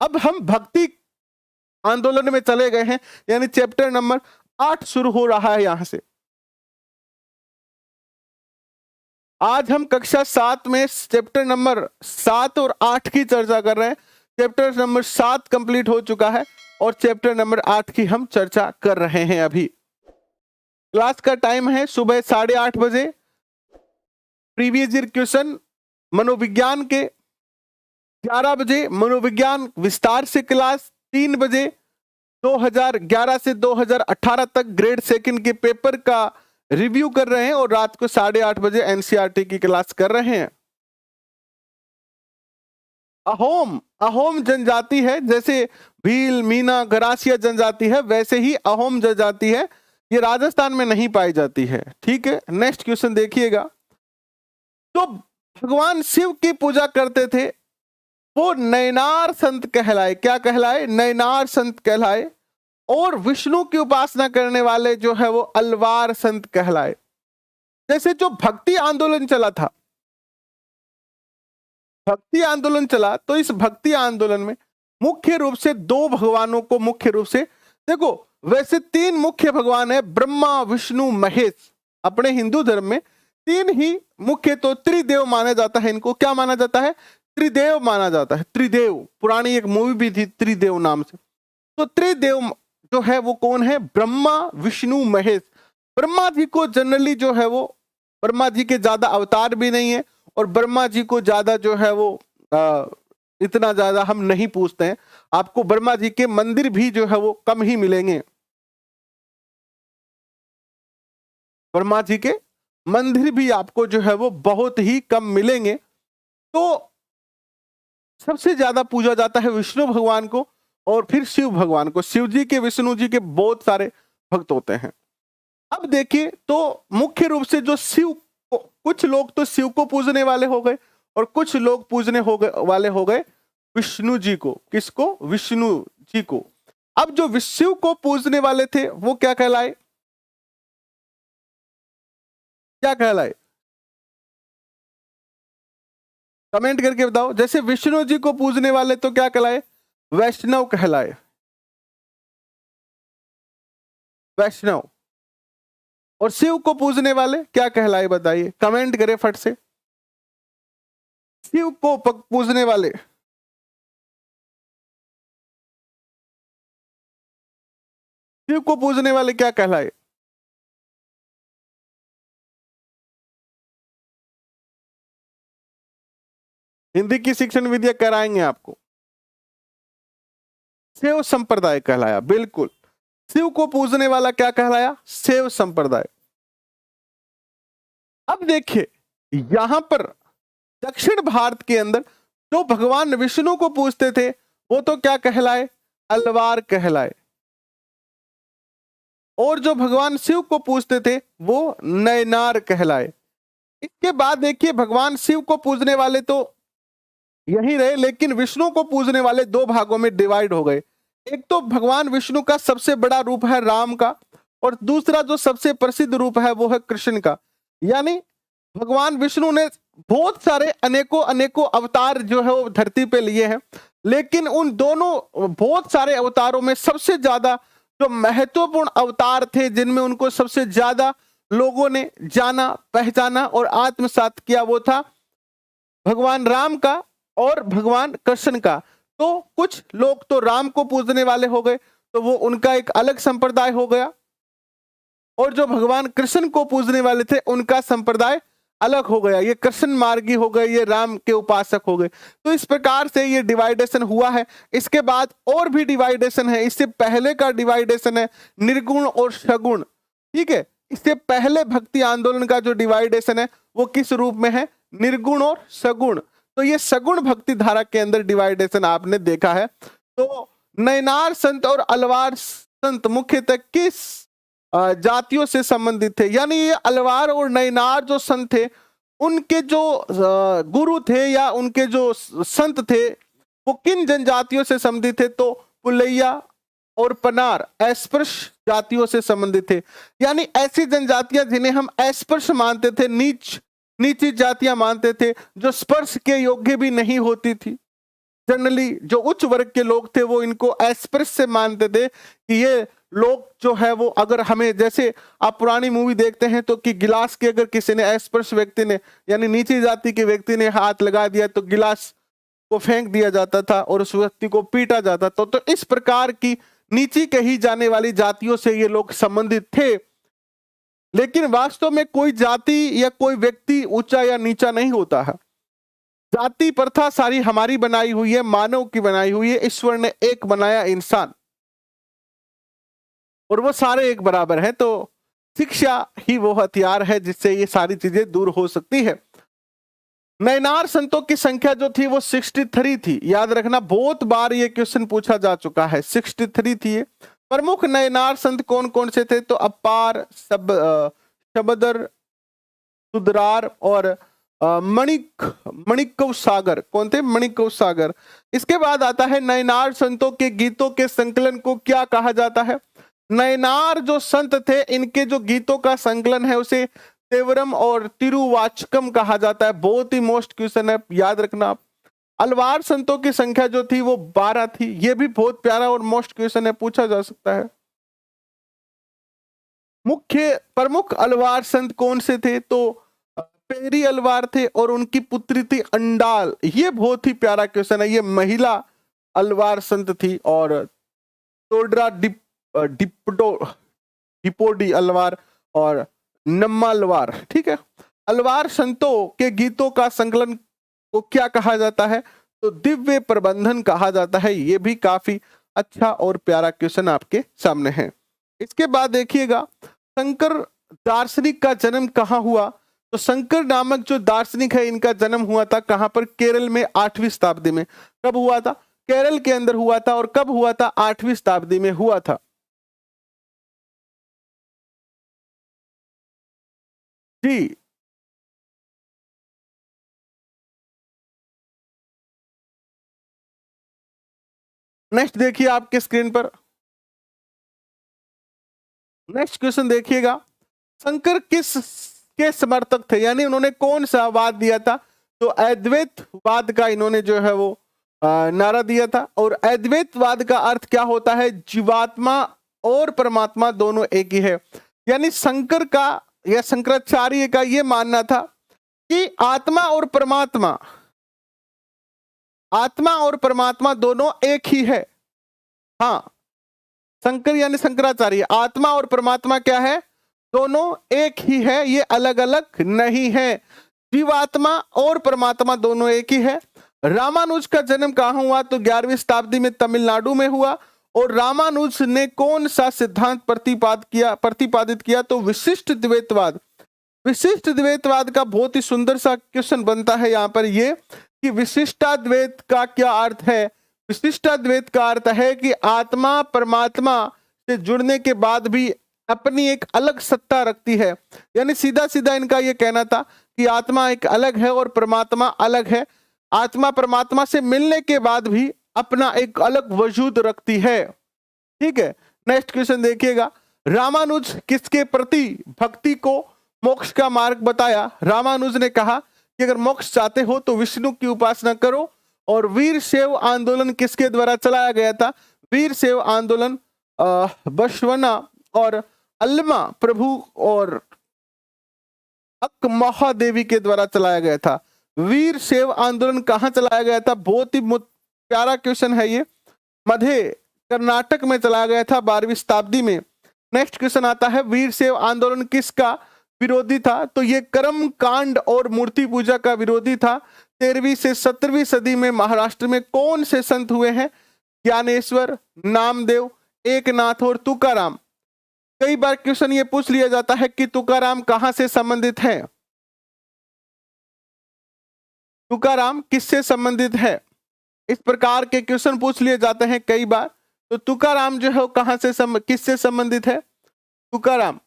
अब हम भक्ति आंदोलन में चले गए हैं, यानी चैप्टर नंबर 8 शुरू हो रहा है यहां से। आज हम कक्षा 7 में चैप्टर नंबर 7 और 8 की चर्चा कर रहे हैं। चैप्टर नंबर 7 कंप्लीट हो चुका है और चैप्टर नंबर 8 की हम चर्चा कर रहे हैं। अभी क्लास का टाइम है सुबह 8:30 बजे। प्रीवियस ईयर क्वेश्चन मनोविज्ञान के 11 बजे, मनोविज्ञान विस्तार से क्लास 3 बजे, 2011 से 2018 तक ग्रेड सेकंड के पेपर का रिव्यू कर रहे हैं और रात को 8:30 बजे एनसीईआरटी की क्लास कर रहे हैं। अहोम अहोम जनजाति है, जैसे भील, मीना, गरासिया जनजाति है, वैसे ही अहोम जनजाति है, ये राजस्थान में नहीं पाई जाती है। ठीक है, नेक्स्ट क्वेश्चन देखिएगा। तो भगवान शिव की पूजा करते थे वो नयनार संत कहलाए। क्या कहलाए? नयनार संत कहलाए। और विष्णु की उपासना करने वाले जो है वो अलवार संत कहलाए। जैसे जो भक्ति आंदोलन चला था, भक्ति आंदोलन चला, तो इस भक्ति आंदोलन में मुख्य रूप से दो भगवानों को मुख्य रूप से देखो, वैसे तीन मुख्य भगवान है, ब्रह्मा, विष्णु, महेश। अपने हिंदू धर्म में तीन ही मुख्य, तो त्रिदेव माना जाता है इनको। क्या माना जाता है? त्रिदेव माना जाता है। त्रिदेव, पुरानी एक मूवी भी थी त्रिदेव नाम से। तो त्रिदेव जो है वो कौन है? ब्रह्मा, विष्णु, महेश। ब्रह्मा जी को जनरली जो है वो, ब्रह्मा जी के ज्यादा अवतार भी नहीं है, और ब्रह्मा जी को ज्यादा जो है वो इतना ज्यादा हम नहीं पूछते हैं। आपको ब्रह्मा जी के मंदिर भी जो है वो कम ही मिलेंगे। ब्रह्मा जी के मंदिर भी आपको जो है वो बहुत ही कम मिलेंगे। तो सबसे ज्यादा पूजा जाता है विष्णु भगवान को, और फिर शिव भगवान को। शिव जी के, विष्णु जी के बहुत सारे भक्त होते हैं। अब देखिए, तो मुख्य रूप से जो शिव को, कुछ लोग तो शिव को पूजने वाले हो गए, और कुछ लोग पूजने वाले हो गए विष्णु जी को। किसको? विष्णु जी को। अब जो शिव को पूजने वाले थे वो क्या कहलाए? क्या कहलाए? कमेंट करके बताओ। जैसे विष्णु जी को पूजने वाले तो क्या कहलाए? वैष्णव कहलाए। वैष्णव। और शिव को पूजने वाले क्या कहलाए? बताइए, कमेंट करें फट से। शिव को पूजने वाले, शिव को पूजने वाले क्या कहलाए? हिंदी की शिक्षण विद्या कराएंगे आपको। शैव संप्रदाय कहलाया। बिल्कुल, शिव को पूजने वाला क्या कहलाया? शैव संप्रदाय। अब देखिए, यहां पर दक्षिण भारत के अंदर जो भगवान विष्णु को पूजते थे वो तो क्या कहलाए? अलवार कहलाए। और जो भगवान शिव को पूजते थे वो नयनार कहलाए। इसके बाद देखिए, भगवान शिव को पूजने वाले तो यही रहे, लेकिन विष्णु को पूजने वाले दो भागों में डिवाइड हो गए। एक तो भगवान विष्णु का सबसे बड़ा रूप है राम का, और दूसरा जो सबसे प्रसिद्ध रूप है वो है कृष्ण का। यानी भगवान विष्णु ने बहुत सारे अनेकों अनेकों अवतार जो है वो धरती पे लिए हैं, लेकिन उन दोनों बहुत सारे अवतारों में सबसे ज्यादा जो महत्वपूर्ण अवतार थे, जिनमें उनको सबसे ज्यादा लोगों ने जाना, पहचाना और आत्मसात किया, वो था भगवान राम का और भगवान कृष्ण का। तो कुछ लोग तो राम को पूजने वाले हो गए, तो वो उनका एक अलग संप्रदाय हो गया, और जो भगवान कृष्ण को पूजने वाले थे उनका संप्रदाय अलग हो गया। ये कृष्ण मार्गी हो गए, ये राम के उपासक हो गए। तो इस प्रकार से ये डिवाइडेशन हुआ है। इसके बाद और भी डिवाइडेशन है। इससे पहले का डिवाइडेशन है निर्गुण और सगुण। ठीक है, इससे पहले भक्ति आंदोलन का जो डिवाइडेशन है वो किस रूप में है? निर्गुण और सगुण। तो ये सगुण भक्ति धारा के अंदर डिवाइडेशन आपने देखा है। तो नयनार संत और अलवार संत मुख्यतः किस जातियों से संबंधित थे? यानी ये अलवार और नयनार जो संत थे, उनके जो गुरु थे या उनके जो संत थे वो किन जनजातियों से संबंधित थे? तो पुलैया और पनार, अस्पृश्य जातियों से संबंधित थे। यानी ऐसी जनजातियां जिन्हें हम अस्पृश्य मानते थे, नीची जातियां मानते थे, जो स्पर्श के योग्य भी नहीं होती थी। जनरली जो उच्च वर्ग के लोग थे वो इनको अस्पृश्य से मानते थे कि ये लोग जो है वो, अगर हमें, जैसे आप पुरानी मूवी देखते हैं तो कि गिलास के अगर किसी ने, अस्पृश्य व्यक्ति ने यानी नीची जाति के व्यक्ति ने हाथ लगा दिया तो गिलास को फेंक दिया जाता था और उस व्यक्ति को पीटा जाता था। तो इस प्रकार की नीची कही जाने वाली जातियों से ये लोग संबंधित थे। लेकिन वास्तव में कोई जाति या कोई व्यक्ति ऊंचा या नीचा नहीं होता है। जाति प्रथा सारी हमारी बनाई हुई है, मानव की बनाई हुई है। ईश्वर ने एक बनाया इंसान, और वो सारे एक बराबर है। तो शिक्षा ही वो हथियार है जिससे ये सारी चीजें दूर हो सकती है। नयनार संतों की संख्या जो थी वो 63 थी। याद रखना, बहुत बार ये क्वेश्चन पूछा जा चुका है। 63 थी ये। प्रमुख नयनार संत कौन कौन से थे? तो अपार, शबदर, सुदरार और मणिकव सागर। कौन थे? मणिकव सागर। इसके बाद आता है नयनार संतों के गीतों के संकलन को क्या कहा जाता है? नयनार जो संत थे, इनके जो गीतों का संकलन है उसे तेवरम और तिरुवाचकम कहा जाता है। बहुत ही मोस्ट क्वेश्चन है, याद रखना आप। अलवार संतों की संख्या जो थी वो 12 थी। ये भी बहुत प्यारा और मोस्ट क्वेश्चन है, पूछा जा सकता है। मुख्य प्रमुख अलवार संत कौन से थे? तो पेरी अलवार थे और उनकी पुत्री थी अंडाल। ये बहुत ही प्यारा क्वेश्चन है। ये महिला अलवार संत थी। और टोडरा डिपोडी अलवार और नम्मा अलवार। ठीक है। अलवार संतों के गीतों का संकलन को क्या कहा जाता है? तो दिव्य प्रबंधन कहा जाता है। ये भी काफी अच्छा और प्यारा क्वेश्चन आपके सामने है। इसके बाद देखिएगा, शंकर दार्शनिक का जन्म कहाँ हुआ? तो शंकर नामक जो दार्शनिक है, इनका जन्म हुआ था कहां पर? केरल में 8वीं शताब्दी में। कब हुआ था? केरल के अंदर हुआ था। और कब हुआ था? 8वीं शताब्दी में हुआ था। जी। नेक्स्ट देखिए आपके स्क्रीन पर। नेक्स्ट क्वेश्चन देखिएगा, शंकर किस के समर्थक थे? यानी उन्होंने कौन सा वाद दिया था? तो अद्वैतवाद का इन्होंने जो है वो नारा दिया था। और अद्वैतवाद का अर्थ क्या होता है? जीवात्मा और परमात्मा दोनों एक ही है। यानी शंकर का या शंकराचार्य का यह मानना था कि आत्मा और परमात्मा दोनों एक ही है। हाँ, शंकर यानी शंकराचार्य, आत्मा और परमात्मा क्या है? दोनों एक ही है, ये अलग अलग नहीं है। जीवात्मा और परमात्मा दोनों एक ही है। रामानुज का जन्म कहाँ हुआ? तो 11वीं शताब्दी में तमिलनाडु में हुआ। और रामानुज ने कौन सा सिद्धांत प्रतिपादित किया? तो विशिष्ट द्वैतवाद। विशिष्ट द्वैतवाद का बहुत ही सुंदर सा क्वेश्चन बनता है यहाँ पर ये, कि विशिष्टाद्वैत का क्या अर्थ है? विशिष्टाद्वैत का अर्थ है कि आत्मा परमात्मा से जुड़ने के बाद भी अपनी एक अलग सत्ता रखती है। यानी सीधा सीधा इनका यह कहना था कि आत्मा एक अलग है और परमात्मा अलग है। आत्मा परमात्मा से मिलने के बाद भी अपना एक अलग वजूद रखती है। ठीक है। नेक्स्ट क्वेश्चन देखिएगा, रामानुज किसके प्रति भक्ति को मोक्ष का मार्ग बताया? रामानुज ने कहा कि अगर मोक्ष चाहते हो तो विष्णु की उपासना करो। और वीर शैव आंदोलन किसके द्वारा चलाया गया था? वीर शैव आंदोलन बसवना और अल्मा प्रभु और अक महादेवी के द्वारा चलाया गया था। वीर शैव आंदोलन कहां चलाया गया था? बहुत ही प्यारा क्वेश्चन है ये। मध्य कर्नाटक में चलाया गया था 12वीं शताब्दी में। नेक्स्ट क्वेश्चन आता है, वीर शैव आंदोलन किसका विरोधी था? तो ये कर्म कांड और मूर्ति पूजा का विरोधी था। 13वीं से 17वीं सदी में महाराष्ट्र में कौन से संत हुए हैं? ज्ञानेश्वर, नामदेव, एकनाथ और तुकाराम। कई बार क्वेश्चन ये पूछ लिया जाता है कि तुकाराम कहां से संबंधित है? तुकाराम किससे संबंधित है? इस प्रकार के क्वेश्चन पूछ लिए जाते हैं कई बार। तो तुकाराम जो है वो कहां से किससे संबंधित है? तुकाराम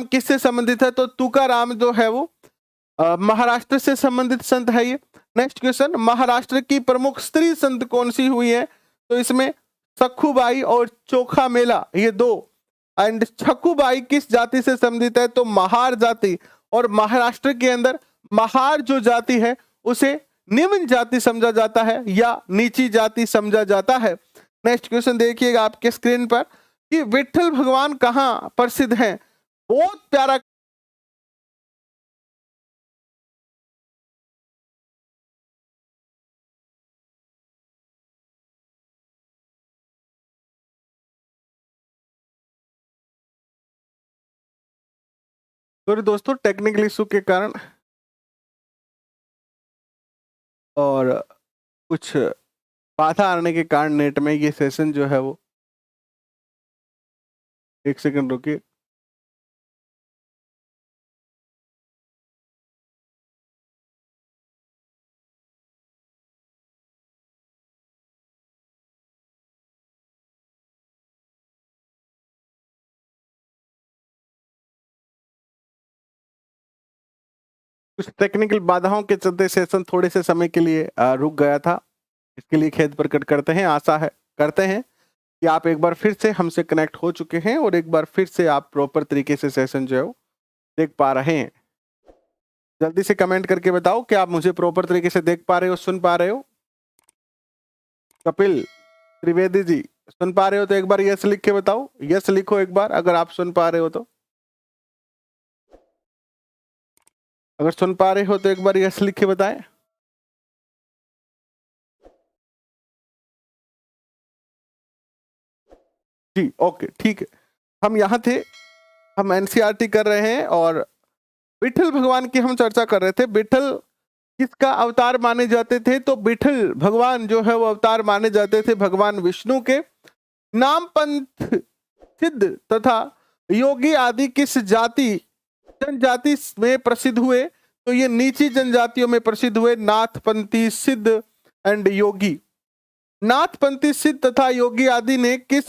किससे संबंधित है? तो तुकाराम जो है वो महाराष्ट्र से संबंधित संत है ये। नेक्स्ट क्वेश्चन, महाराष्ट्र की प्रमुख स्त्री संत कौन सी हुई है? तो इसमें सखुबाई और चोखा मेला, ये दो। एंड छकुबाई किस जाति से संबंधित है? तो महार जाति। और महाराष्ट्र के अंदर महार जो जाति है उसे निम्न जाति समझा जाता है या नीची जाति समझा जाता है। नेक्स्ट क्वेश्चन देखिएगा आपके स्क्रीन पर, कि विठल भगवान कहां प्रसिद्ध हैं? बहुत प्यारा। सॉरी दोस्तों, टेक्निकल इशू के कारण और कुछ बाधा आने के कारण नेट में ये सेशन जो है वो, एक सेकंड रुकिए। कुछ टेक्निकल बाधाओं के चलते सेशन थोड़े से समय के लिए रुक गया था। इसके लिए खेद प्रकट करते हैं। आशा है करते हैं कि आप एक बार फिर से हमसे कनेक्ट हो चुके हैं और एक बार फिर से आप प्रॉपर तरीके से सेशन जो है वो देख पा रहे हैं। जल्दी से कमेंट करके बताओ कि आप मुझे प्रॉपर तरीके से देख पा रहे हो, सुन पा रहे हो। कपिल त्रिवेदी जी सुन पा रहे हो तो एक बार यस लिख के बताओ। यस लिखो एक बार अगर आप सुन पा रहे हो तो। अगर सुन पा रहे हो तो एक बार यस लिख के बताएं। जी ओके ठीक है। हम यहाँ थे, हम एनसीईआरटी कर रहे हैं और विठल भगवान की हम चर्चा कर रहे थे। विठल किसका अवतार माने जाते थे? तो विठल भगवान जो है वो अवतार माने जाते थे भगवान विष्णु के। नाम पंथ सिद्ध तथा योगी आदि किस जाति जनजाति में प्रसिद्ध हुए? तो ये नीची जनजातियों में प्रसिद्ध हुए, नाथपंथी, सिद्ध एंड योगी। नाथपंथी, सिद्ध तथा योगी आदि ने किस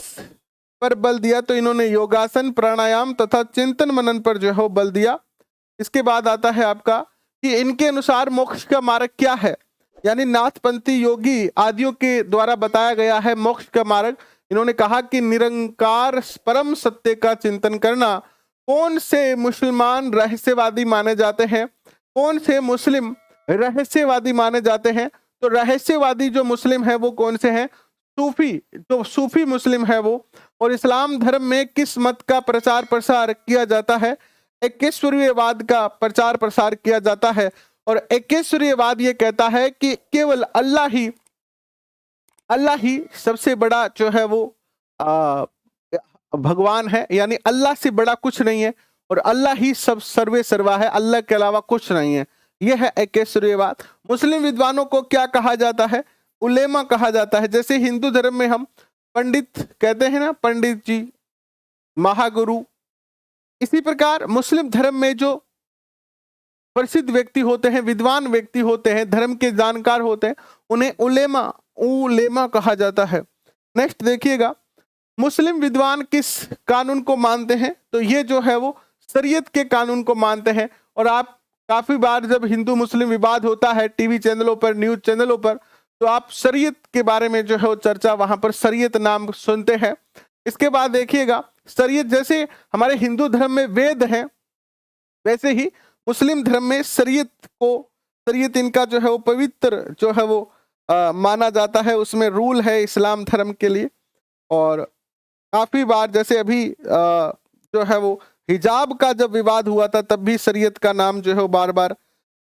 पर बल दिया? तो इन्होंने योगासन, प्राणायाम तथा चिंतन मनन पर जो है बल दिया। इसके बाद आता है आपका कि इनके अनुसार मोक्ष का मार्ग क्या है? यानी नाथपंथी योगी आदियों के द्वारा बताया गया है मोक्ष का मार्ग। इन्होंने कहा कि निरंकार परम सत्य का चिंतन करना। कौन से मुसलमान रहस्यवादी माने जाते हैं? कौन से मुस्लिम रहस्यवादी माने जाते हैं? तो रहस्यवादी जो मुस्लिम है वो कौन से हैं? सूफी, जो सूफी मुस्लिम है वो। और इस्लाम धर्म में किस मत का प्रचार प्रसार किया जाता है? एकेश्वरीयवाद का प्रचार प्रसार किया जाता है। और एकेश्वरीयवाद ये कहता है कि केवल अल्लाह ही सबसे बड़ा जो है वो भगवान है, यानी अल्लाह से बड़ा कुछ नहीं है और अल्लाह ही सब सर्वे सर्वा है, अल्लाह के अलावा कुछ नहीं है। यह है एकेश्वरीयवाद। मुस्लिम विद्वानों को क्या कहा जाता है? उलेमा कहा जाता है। जैसे हिंदू धर्म में हम पंडित कहते हैं ना, पंडित जी, महागुरु, इसी प्रकार मुस्लिम धर्म में जो प्रसिद्ध व्यक्ति होते हैं, विद्वान व्यक्ति होते हैं, धर्म के जानकार होते हैं, उन्हें उलेमा कहा जाता है। नेक्स्ट देखिएगा, मुस्लिम विद्वान किस कानून को मानते हैं? तो ये जो है वो शरीयत के कानून को मानते हैं। और आप काफी बार जब हिंदू मुस्लिम विवाद होता है टीवी चैनलों पर, न्यूज चैनलों पर, तो आप शरीयत के बारे में जो है वो चर्चा वहां पर शरीयत नाम सुनते हैं। इसके बाद देखिएगा, शरीयत जैसे हमारे हिंदू धर्म में वेद है, वैसे ही मुस्लिम धर्म में शरीयत इनका जो है वो पवित्र जो है वो माना जाता है। उसमें रूल है इस्लाम धर्म के लिए। और काफी बार जैसे अभी जो है वो हिजाब का जब विवाद हुआ था तब भी शरीयत का नाम जो है वो बार बार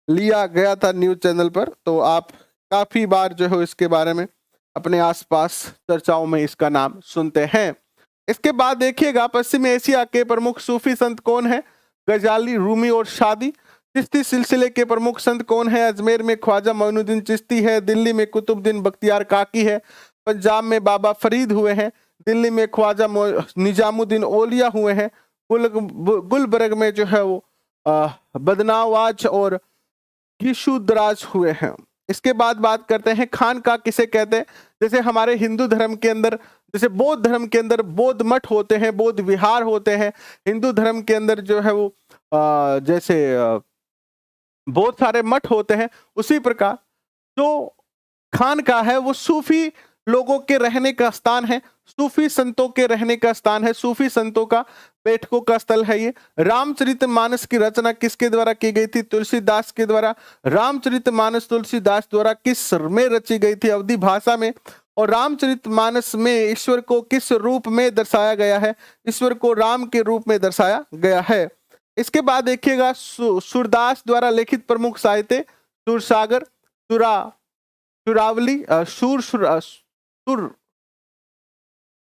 लिया गया था न्यूज चैनल पर। तो आप काफी बार जो है इसके बारे में अपने आसपास चर्चाओं में इसका नाम सुनते हैं। इसके बाद देखिएगा, पश्चिम एशिया के प्रमुख सूफी संत कौन है? गजाली, रूमी और शादी। चिश्ती सिलसिले के प्रमुख संत कौन है? अजमेर में ख्वाजा मोइनुद्दीन चिश्ती है, दिल्ली में कुतुबुद्दीन बख्तियार काकी है, पंजाब में बाबा फरीद हुए हैं, दिल्ली में ख्वाजा निजामुद्दीन औलिया हुए हैं, गुलबर्ग में जो है वो बदनावाज और गिशुदराज हुए हैं। इसके बाद बात करते हैं खानका किसे कहते हैं? जैसे हमारे हिंदू धर्म के अंदर, जैसे बौद्ध धर्म के अंदर बौद्ध मठ होते हैं, बौद्ध विहार होते हैं, हिंदू धर्म के अंदर जो है वो जैसे बहुत सारे मठ होते हैं, उसी प्रकार जो खानका है वो सूफी लोगों के रहने का स्थान है, सूफी संतों के रहने का स्थान है, सूफी संतों का बैठकों का स्थल है ये। रामचरितमानस की रचना किसके द्वारा की गई थी? तुलसीदास के द्वारा। रामचरितमानस तुलसीदास द्वारा किस में रची गई थी? अवधी भाषा में। और रामचरितमानस में ईश्वर को किस रूप में दर्शाया गया है? ईश्वर को राम के रूप में दर्शाया गया है। इसके बाद देखिएगा, सूरदास द्वारा लिखित प्रमुख साहित्य सूरसागर, सुरावली,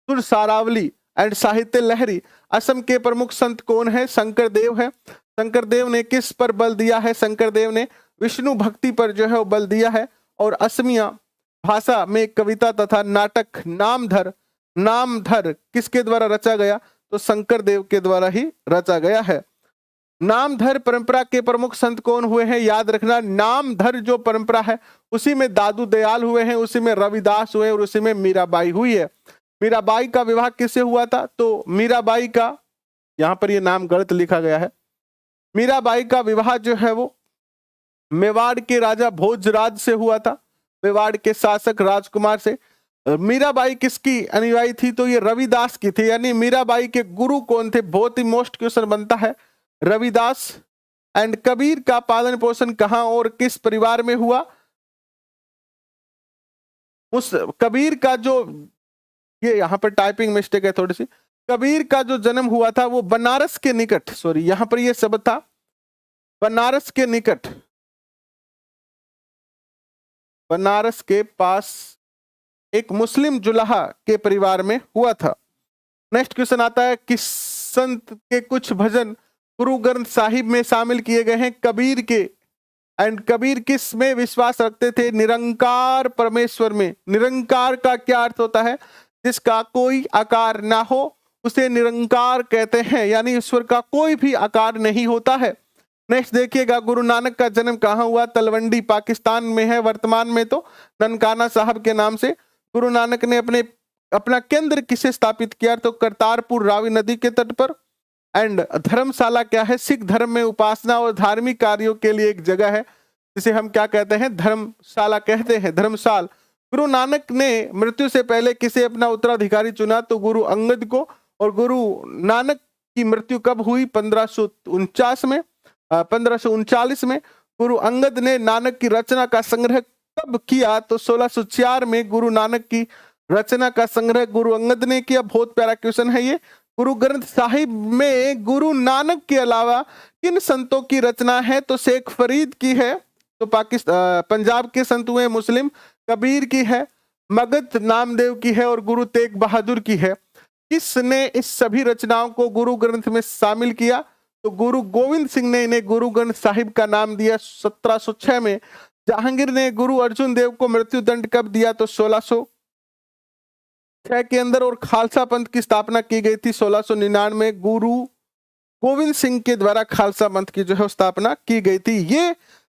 सुरसारावली एंड साहित्य लहरी। असम के प्रमुख संत कौन है? शंकर देव है। शंकर देव ने किस पर बल दिया है? शंकर देव ने विष्णु भक्ति पर जो है वो बल दिया है। और असमिया भाषा में कविता तथा नाटक नामधर किसके द्वारा रचा गया? तो शंकर देव के द्वारा ही रचा गया है। नामधर परंपरा के प्रमुख संत कौन हुए हैं? याद रखना, नामधर जो परंपरा है उसी में दादू दयाल हुए हैं, उसी में रविदास हुए और उसी में मीराबाई हुई है। मीराबाई का विवाह किससे हुआ था? तो मीराबाई का, यहाँ पर ये नाम गलत लिखा गया है, मीराबाई का विवाह जो है वो मेवाड़ के राजा भोजराज से हुआ था, मेवाड़ के शासक राजकुमार से। मीराबाई किसकी अनुयायी थी? तो ये रविदास की थी। यानी मीराबाई के गुरु कौन थे? बहुत ही मोस्ट क्वेश्चन बनता है, रविदास। एंड कबीर का पालन पोषण कहां और किस परिवार में हुआ? उस कबीर का जो, ये यहां पर टाइपिंग मिस्टेक है थोड़ी सी, कबीर का जो जन्म हुआ था वो बनारस के निकट, सॉरी यहां पर ये शब्द था बनारस के निकट, बनारस के पास एक मुस्लिम जुलाहा के परिवार में हुआ था। नेक्स्ट क्वेश्चन आता है, किस संत के कुछ भजन गुरु ग्रंथ साहिब में शामिल किए गए हैं? कबीर के। एंड कबीर किस में विश्वास रखते थे? निरंकार परमेश्वर में। निरंकार का क्या अर्थ होता है? जिसका कोई आकार ना हो उसे निरंकार कहते हैं, यानी ईश्वर का कोई भी आकार नहीं होता है। नेक्स्ट देखिएगा, गुरु नानक का जन्म कहाँ हुआ? तलवंडी पाकिस्तान में है वर्तमान में तो, ननकाना साहब के नाम से। गुरु नानक ने अपना केंद्र किसे स्थापित किया? तो करतारपुर रावी नदी के तट पर। एंड धर्मशाला क्या है? सिख धर्म में उपासना और धार्मिक कार्यों के लिए एक जगह है जिसे हम क्या कहते हैं? धर्मशाला कहते हैं, धर्मशाल। गुरु नानक ने मृत्यु से पहले किसे अपना उत्तराधिकारी चुना? तो गुरु अंगद को। और गुरु नानक की मृत्यु कब हुई? 1539 में। गुरु अंगद ने नानक की रचना का संग्रह कब किया? तो 1604 में गुरु नानक की रचना का संग्रह गुरु अंगद ने किया। बहुत प्यारा क्वेश्चन है ये। गुरु ग्रंथ साहिब में गुरु नानक के अलावा किन संतों की रचना है? तो शेख फरीद की है, तो पंजाब के संत हुए मुस्लिम। कबीर की है, मगध नामदेव की है और गुरु तेग बहादुर की है। किसने इस सभी रचनाओं को गुरु ग्रंथ में शामिल किया? तो गुरु गोविंद सिंह ने इन्हें गुरु ग्रंथ साहिब का नाम दिया 1706 में। जहांगीर ने गुरु अर्जुन देव को मृत्यु दंड कब दिया? तो 1606 के अंदर। और खालसा पंथ की स्थापना की गई थी 1699 गुरु गोविंद सिंह के द्वारा खालसा पंथ की जो है स्थापना की गई थी। ये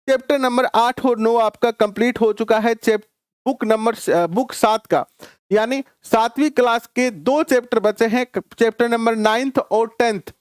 चैप्टर नंबर 8 और 9 आपका कंप्लीट हो चुका है। बुक 7 का, यानी 7वीं क्लास के 2 चैप्टर बचे हैं, चैप्टर नंबर 9 और 10।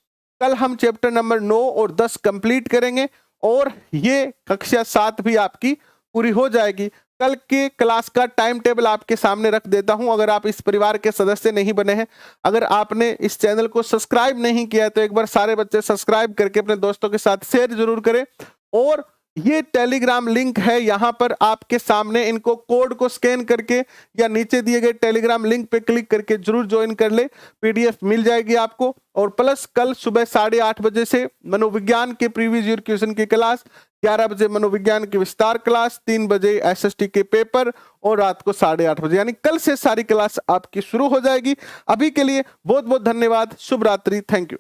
कल हम चैप्टर नंबर 9 और 10 कंप्लीट करेंगे और ये कक्षा 7 भी आपकी पूरी हो जाएगी। कल के क्लास का टाइम टेबल आपके सामने रख देता हूं। अगर आप इस परिवार के सदस्य नहीं बने हैं, अगर आपने इस चैनल को सब्सक्राइब नहीं किया है, तो एक बार सारे बच्चे सब्सक्राइब करके अपने दोस्तों के साथ शेयर जरूर करें। और ये टेलीग्राम लिंक है, यहाँ पर आपके सामने, इनको कोड को स्कैन करके या नीचे दिए गए टेलीग्राम लिंक पे क्लिक करके जरूर ज्वाइन कर ले, पीडीएफ मिल जाएगी आपको। और प्लस कल सुबह 8:30 बजे से मनोविज्ञान के प्रीवियस ईयर क्वेश्चन की क्लास, 11 बजे मनोविज्ञान की विस्तार क्लास, 3 बजे एसएसटी के पेपर और रात को 8:30 बजे, यानी कल से सारी क्लास आपकी शुरू हो जाएगी। अभी के लिए बहुत बहुत धन्यवाद। शुभ रात्रि। Thank you.